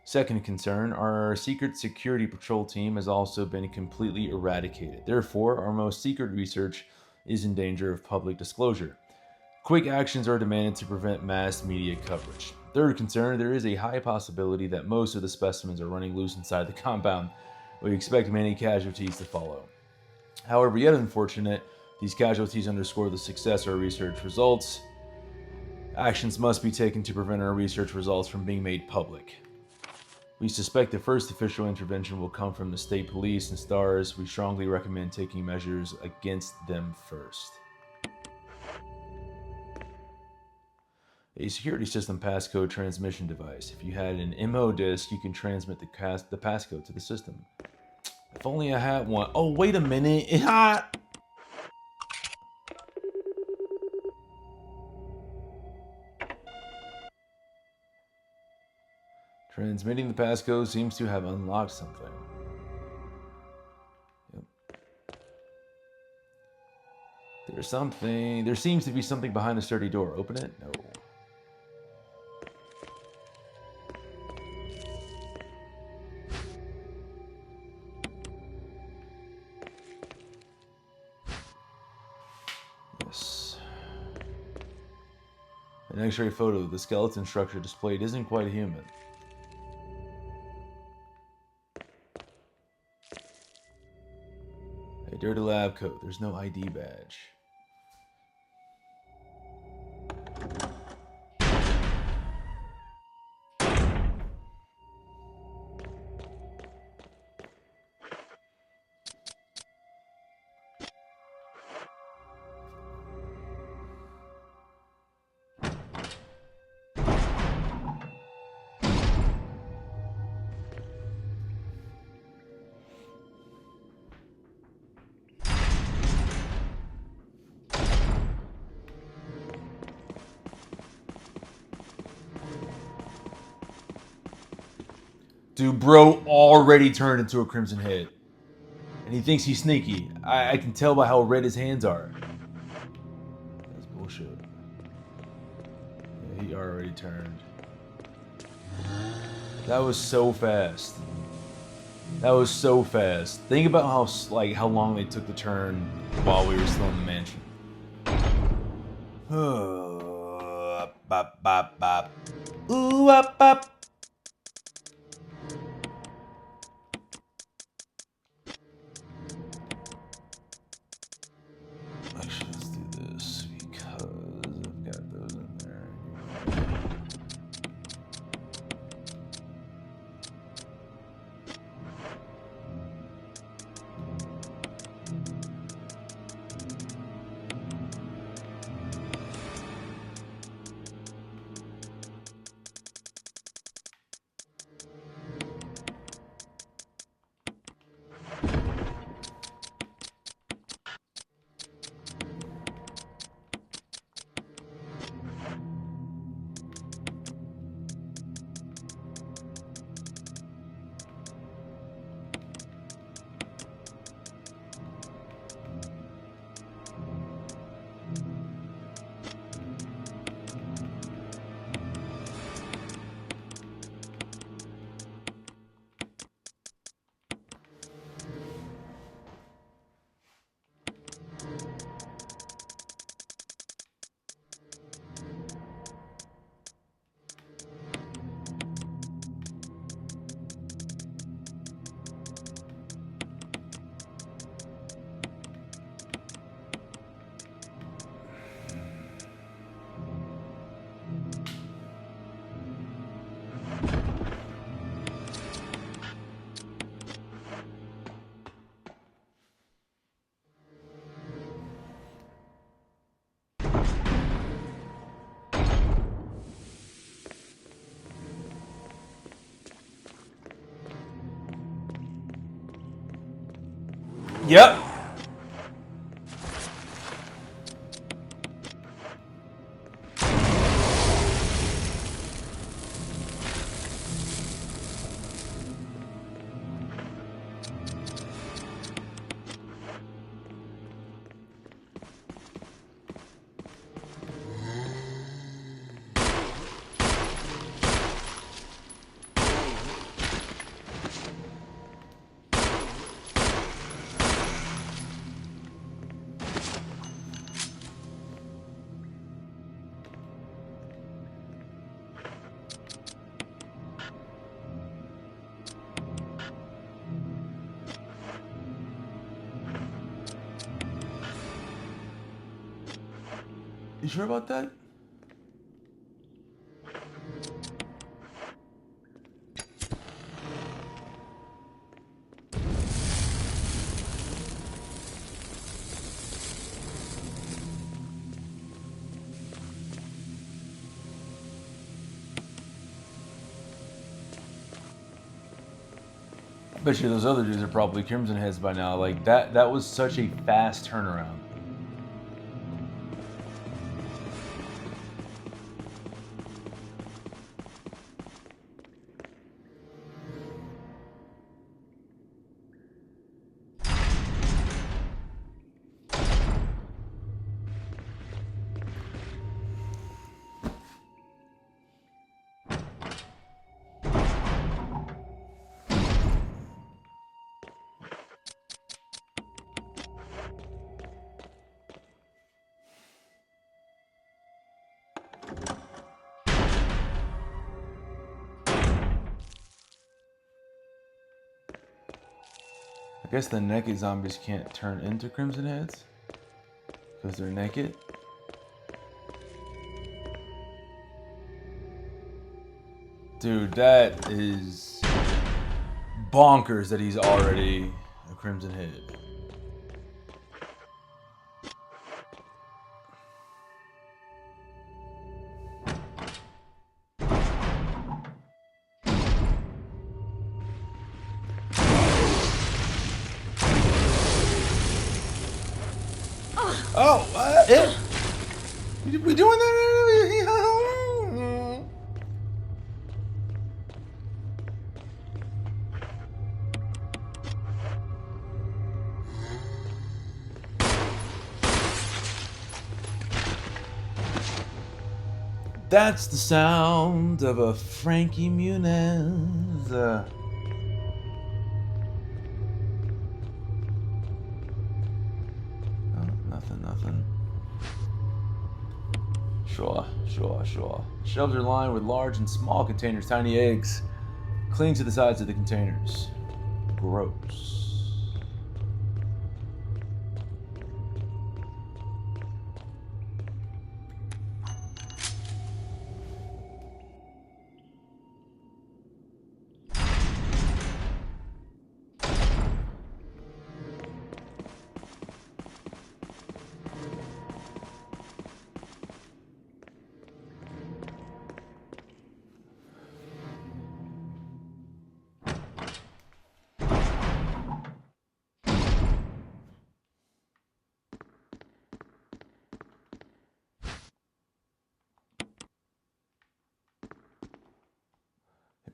Second concern, our secret security patrol team has also been completely eradicated. Therefore, our most secret research is in danger of public disclosure. Quick actions are demanded to prevent mass media coverage. Third concern, there is a high possibility that most of the specimens are running loose inside the compound. We expect many casualties to follow. However, yet unfortunate, these casualties underscore the success of our research results. Actions must be taken to prevent our research results from being made public. We suspect the first official intervention will come from the state police and STARS. We strongly recommend taking measures against them first. A security system passcode transmission device. If you had an MO disk, you can transmit the passcode to the system. If only I had one. Oh, wait a minute. Transmitting the passcode seems to have unlocked something. Yep. There seems to be something behind the sturdy door. Open it? No. Yes. An X-ray photo of the skeleton structure displayed isn't quite human. A dirty lab coat. There's no ID badge. Dude, bro already turned into a Crimson Head. And he thinks he's sneaky. I can tell by how red his hands are. That's bullshit. Yeah, he already turned. That was so fast. That was so fast. Think about how long they took the turn while we were still in the mansion. Bop, bop, bop. Ooh, bop, bop. Actually, let's do this because I've got those in there. Yep. You sure about that? I bet you those other dudes are probably Crimson Heads by now. Like that was such a fast turnaround. I guess the naked zombies can't turn into Crimson Heads because they're naked. Dude, that is bonkers that he's already a Crimson Head. Oh, we doing that? That's the sound of a Frankie Muniz. Nothing. Sure. Shelves are lined with large and small containers. Tiny eggs cling to the sides of the containers. Gross.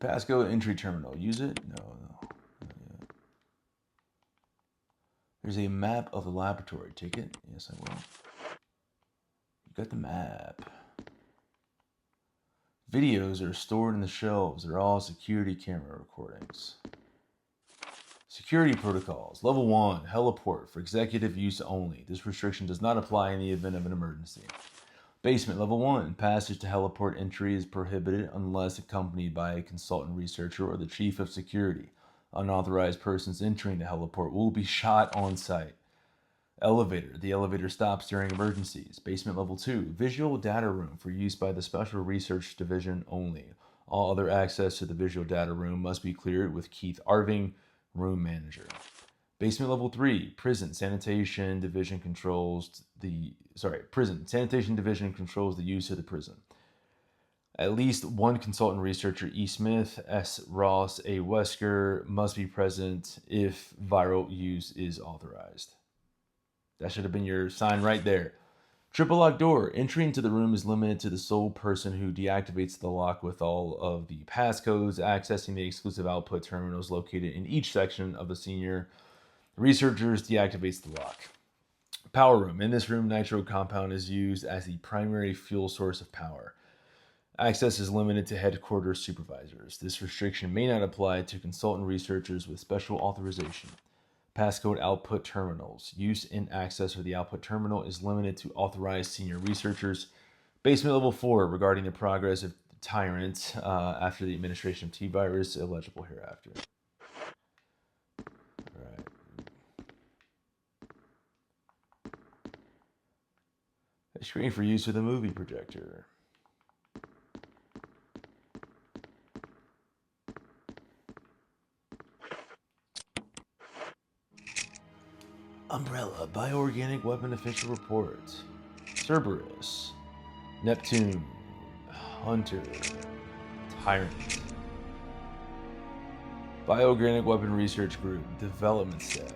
Passcode entry terminal. Use it? No. There's a map of the laboratory. Take it? Yes, I will. You got the map. Videos are stored in the shelves. They're all security camera recordings. Security protocols. Level 1, heliport for executive use only. This restriction does not apply in the event of an emergency. Basement. Level 1, passage to heliport entry is prohibited unless accompanied by a consultant researcher or the chief of security. Unauthorized persons entering the heliport will be shot on sight. Elevator. The elevator stops during emergencies. Basement level 2. Visual data room for use by the Special Research Division only. All other access to the visual data room must be cleared with Keith Arving, room manager. Basement level 3. Prison. Sanitation Division controls the use of the prison. At least one consultant researcher, E. Smith, S. Ross, A. Wesker, must be present if viral use is authorized. That should have been your sign right there. Triple lock door. Entry into the room is limited to the sole person who deactivates the lock with all of the passcodes. Accessing the exclusive output terminals located in each section of the senior researchers deactivates the lock. Power room. In this room, nitro compound is used as the primary fuel source of power. Access is limited to headquarters supervisors. This restriction may not apply to consultant researchers with special authorization. Passcode output terminals. Use and access of the output terminal is limited to authorized senior researchers. Basement level 4, regarding the progress of Tyrant after the administration of T-Virus, illegible hereafter. Alright. Screen for use with a movie projector. Umbrella, bioorganic weapon official report. Cerberus, Neptune, Hunter, Tyrant. Bioorganic weapon research group, development staff.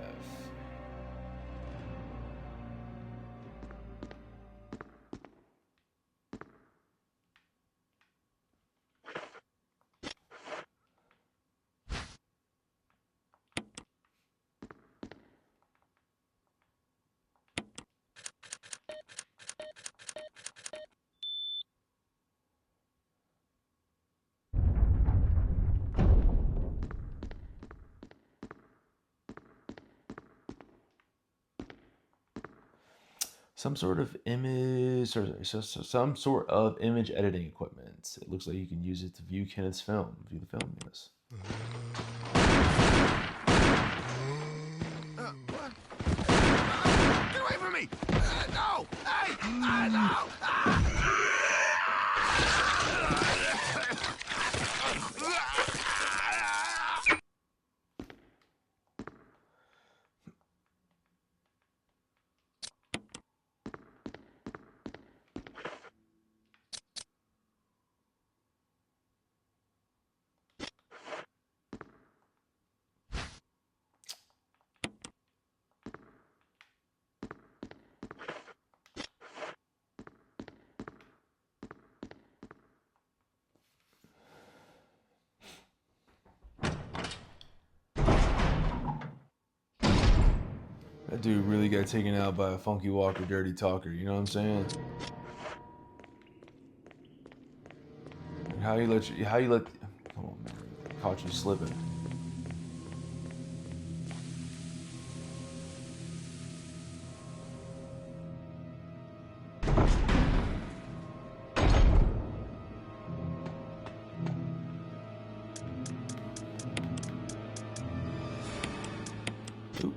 Some sort of image, or some sort of image editing equipment. It looks like you can use it to view Kenneth's film. View the film, yes. What? Get away from me! No! Hey! No! That dude really got taken out by a funky walker, dirty talker. You know what I'm saying? And how you let? Come on, man. Caught you slipping. Oop.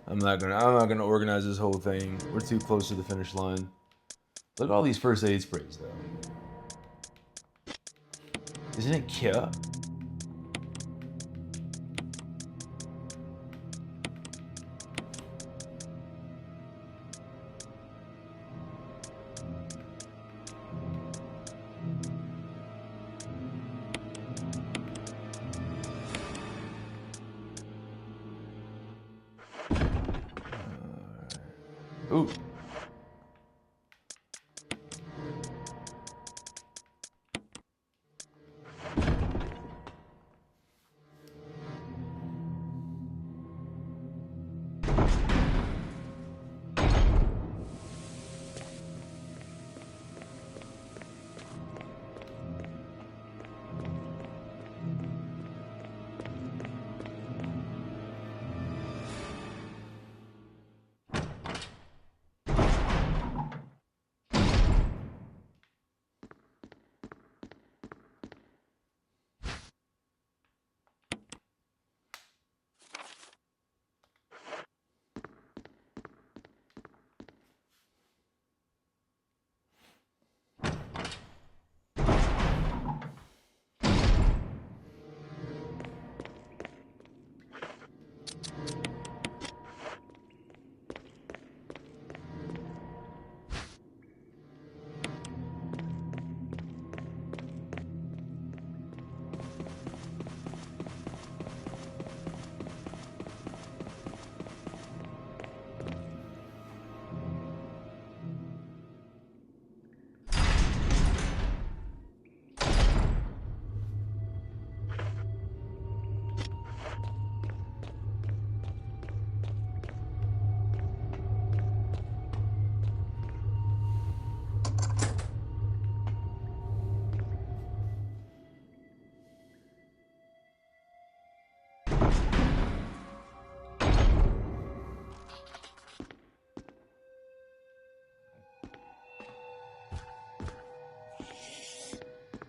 I'm not gonna organize this whole thing. We're too close to the finish line. Look at all these first aid sprays, though. Isn't it Kia? Ooh.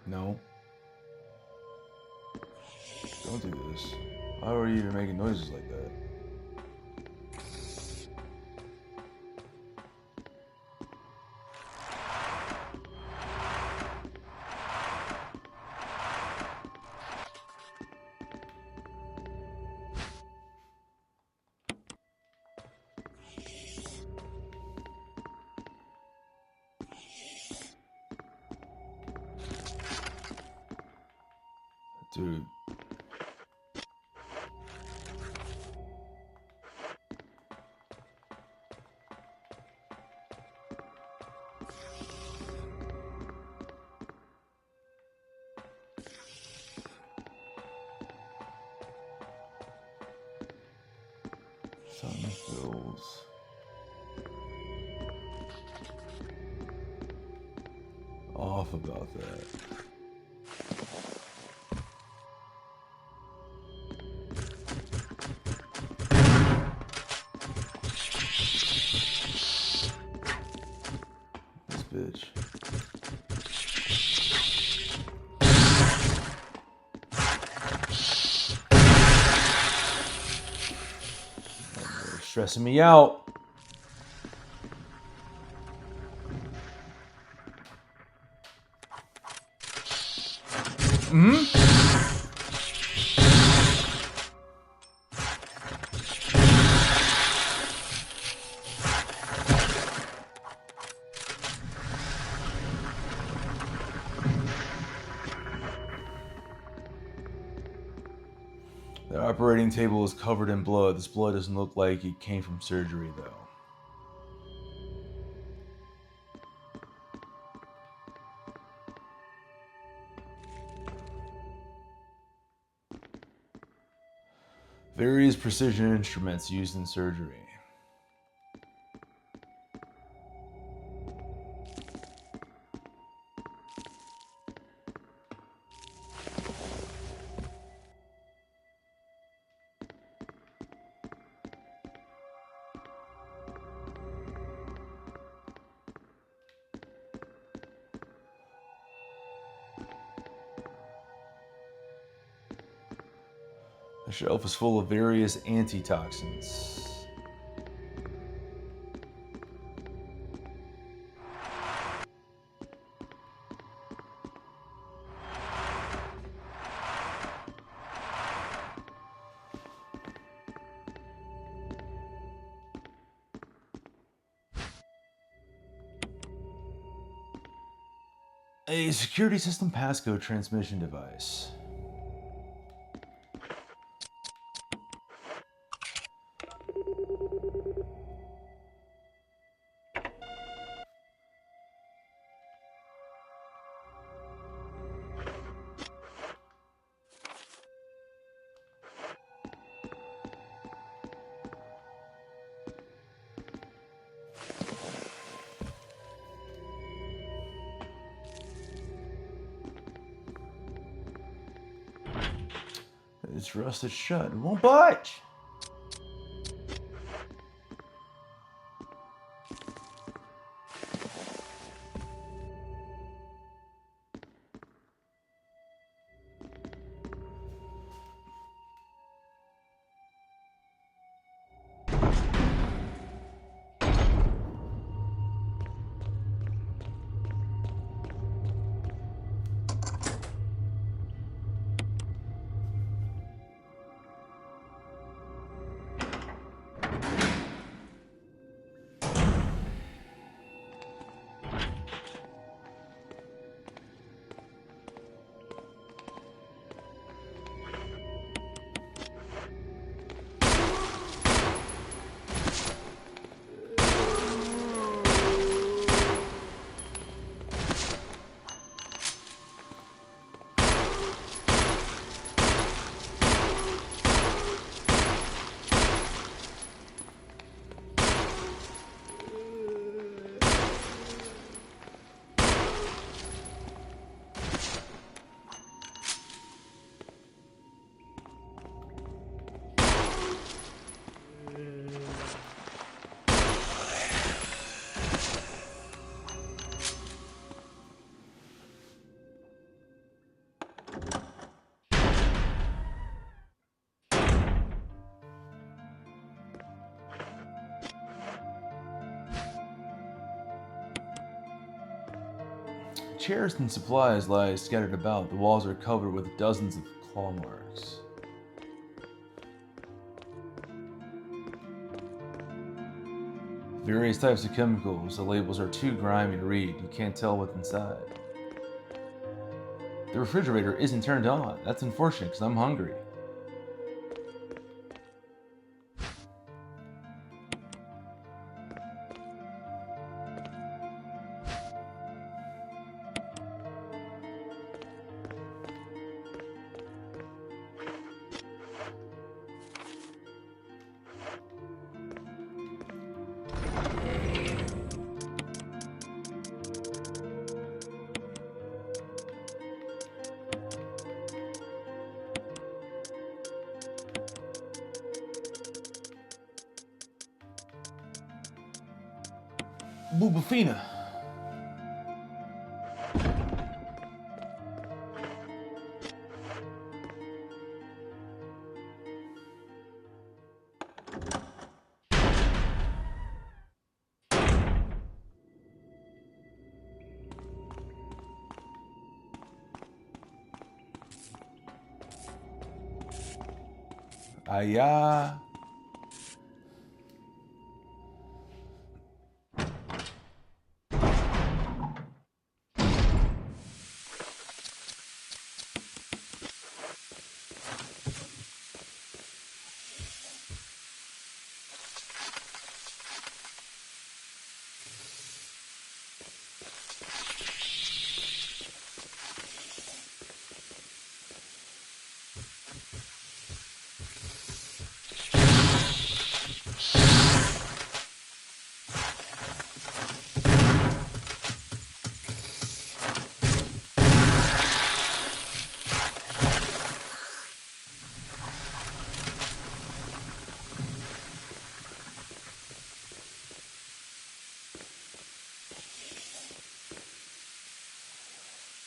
No. Don't do this. Why were you even making noises like that? Dude. Sun fills. Off about that. This bitch. They're stressing me out. The operating table is covered in blood. This blood doesn't look like it came from surgery, though. Various precision instruments used in surgery. The shelf is full of various antitoxins. A security system passcode transmission device. It's rusted shut. It won't budge. Chairs and supplies lie scattered about. The walls are covered with dozens of claw marks. Various types of chemicals. The labels are too grimy to read. You can't tell what's inside. The refrigerator isn't turned on. That's unfortunate because I'm hungry. Boobafina. Aya.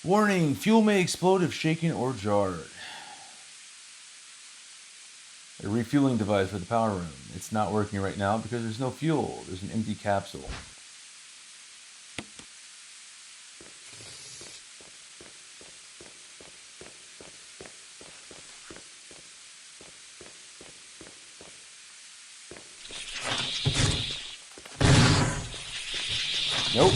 Warning, fuel may explode if shaken or jarred. A refueling device for the power room. It's not working right now because there's no fuel. There's an empty capsule. Nope.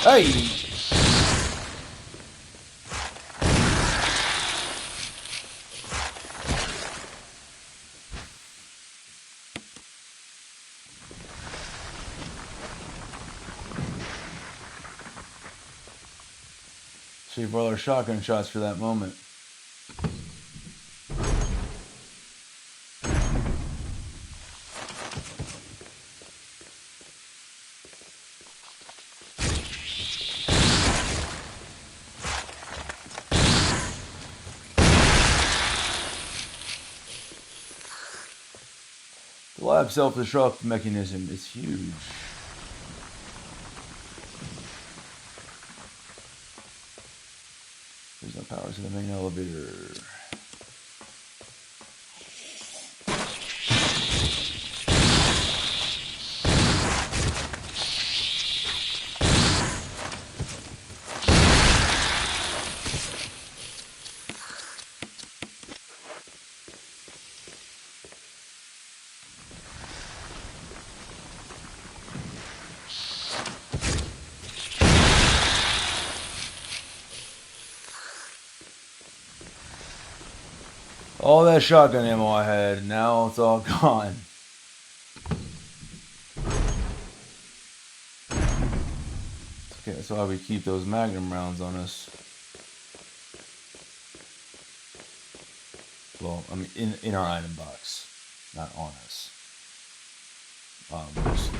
Hey! Save all our shotgun shots for that moment. The lab self-destruct mechanism is huge. There's no power to the main elevator. All that shotgun ammo I had, now it's all gone. Okay, that's why we keep those magnum rounds on us. Well, I mean, in our item box, not on us. Obviously.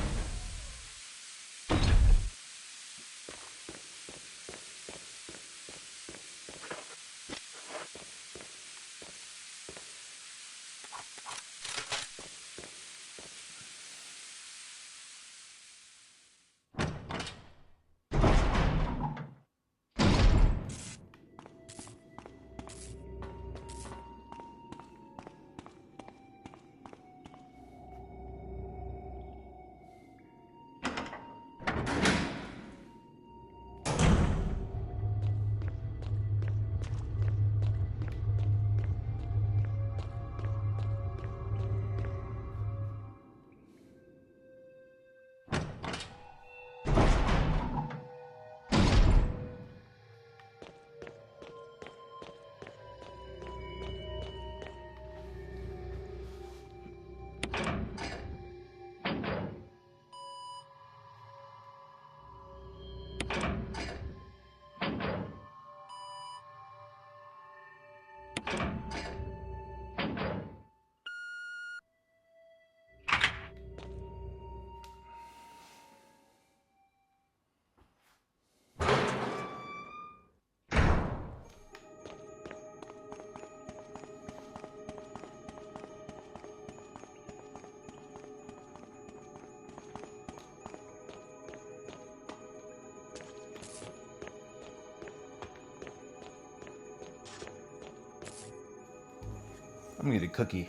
I'm gonna get a cookie.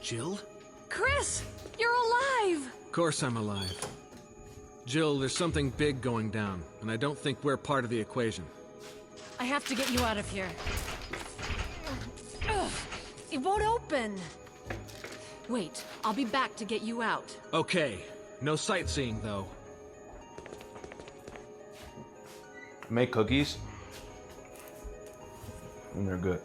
Jill? Chris, you're alive! Of course I'm alive. Jill, there's something big going down, and I don't think we're part of the equation. I have to get you out of here. Ugh, it won't open. Wait, I'll be back to get you out. Okay, no sightseeing though. Make cookies, and they're good.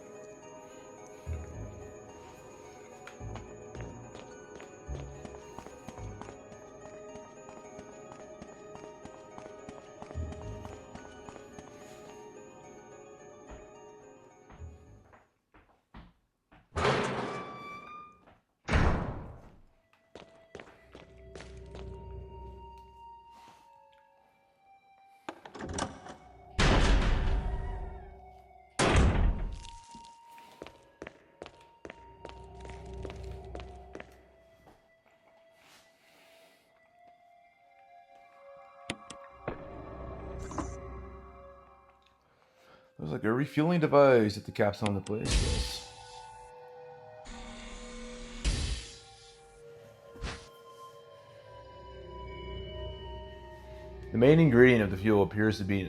There's like a refueling device at the capsule on the place. Yes. The main ingredient of the fuel appears to be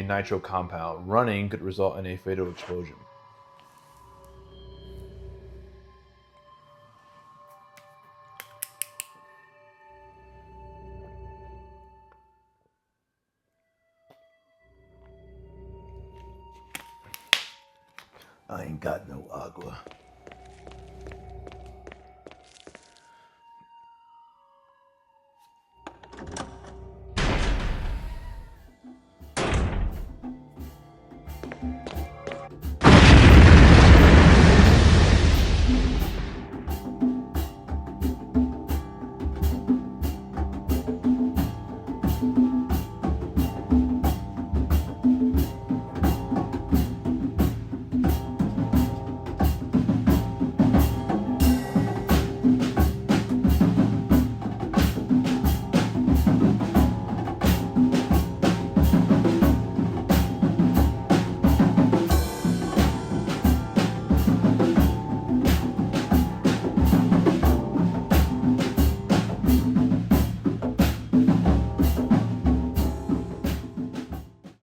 nitro compound. Running could result in a fatal explosion. I ain't got no agua.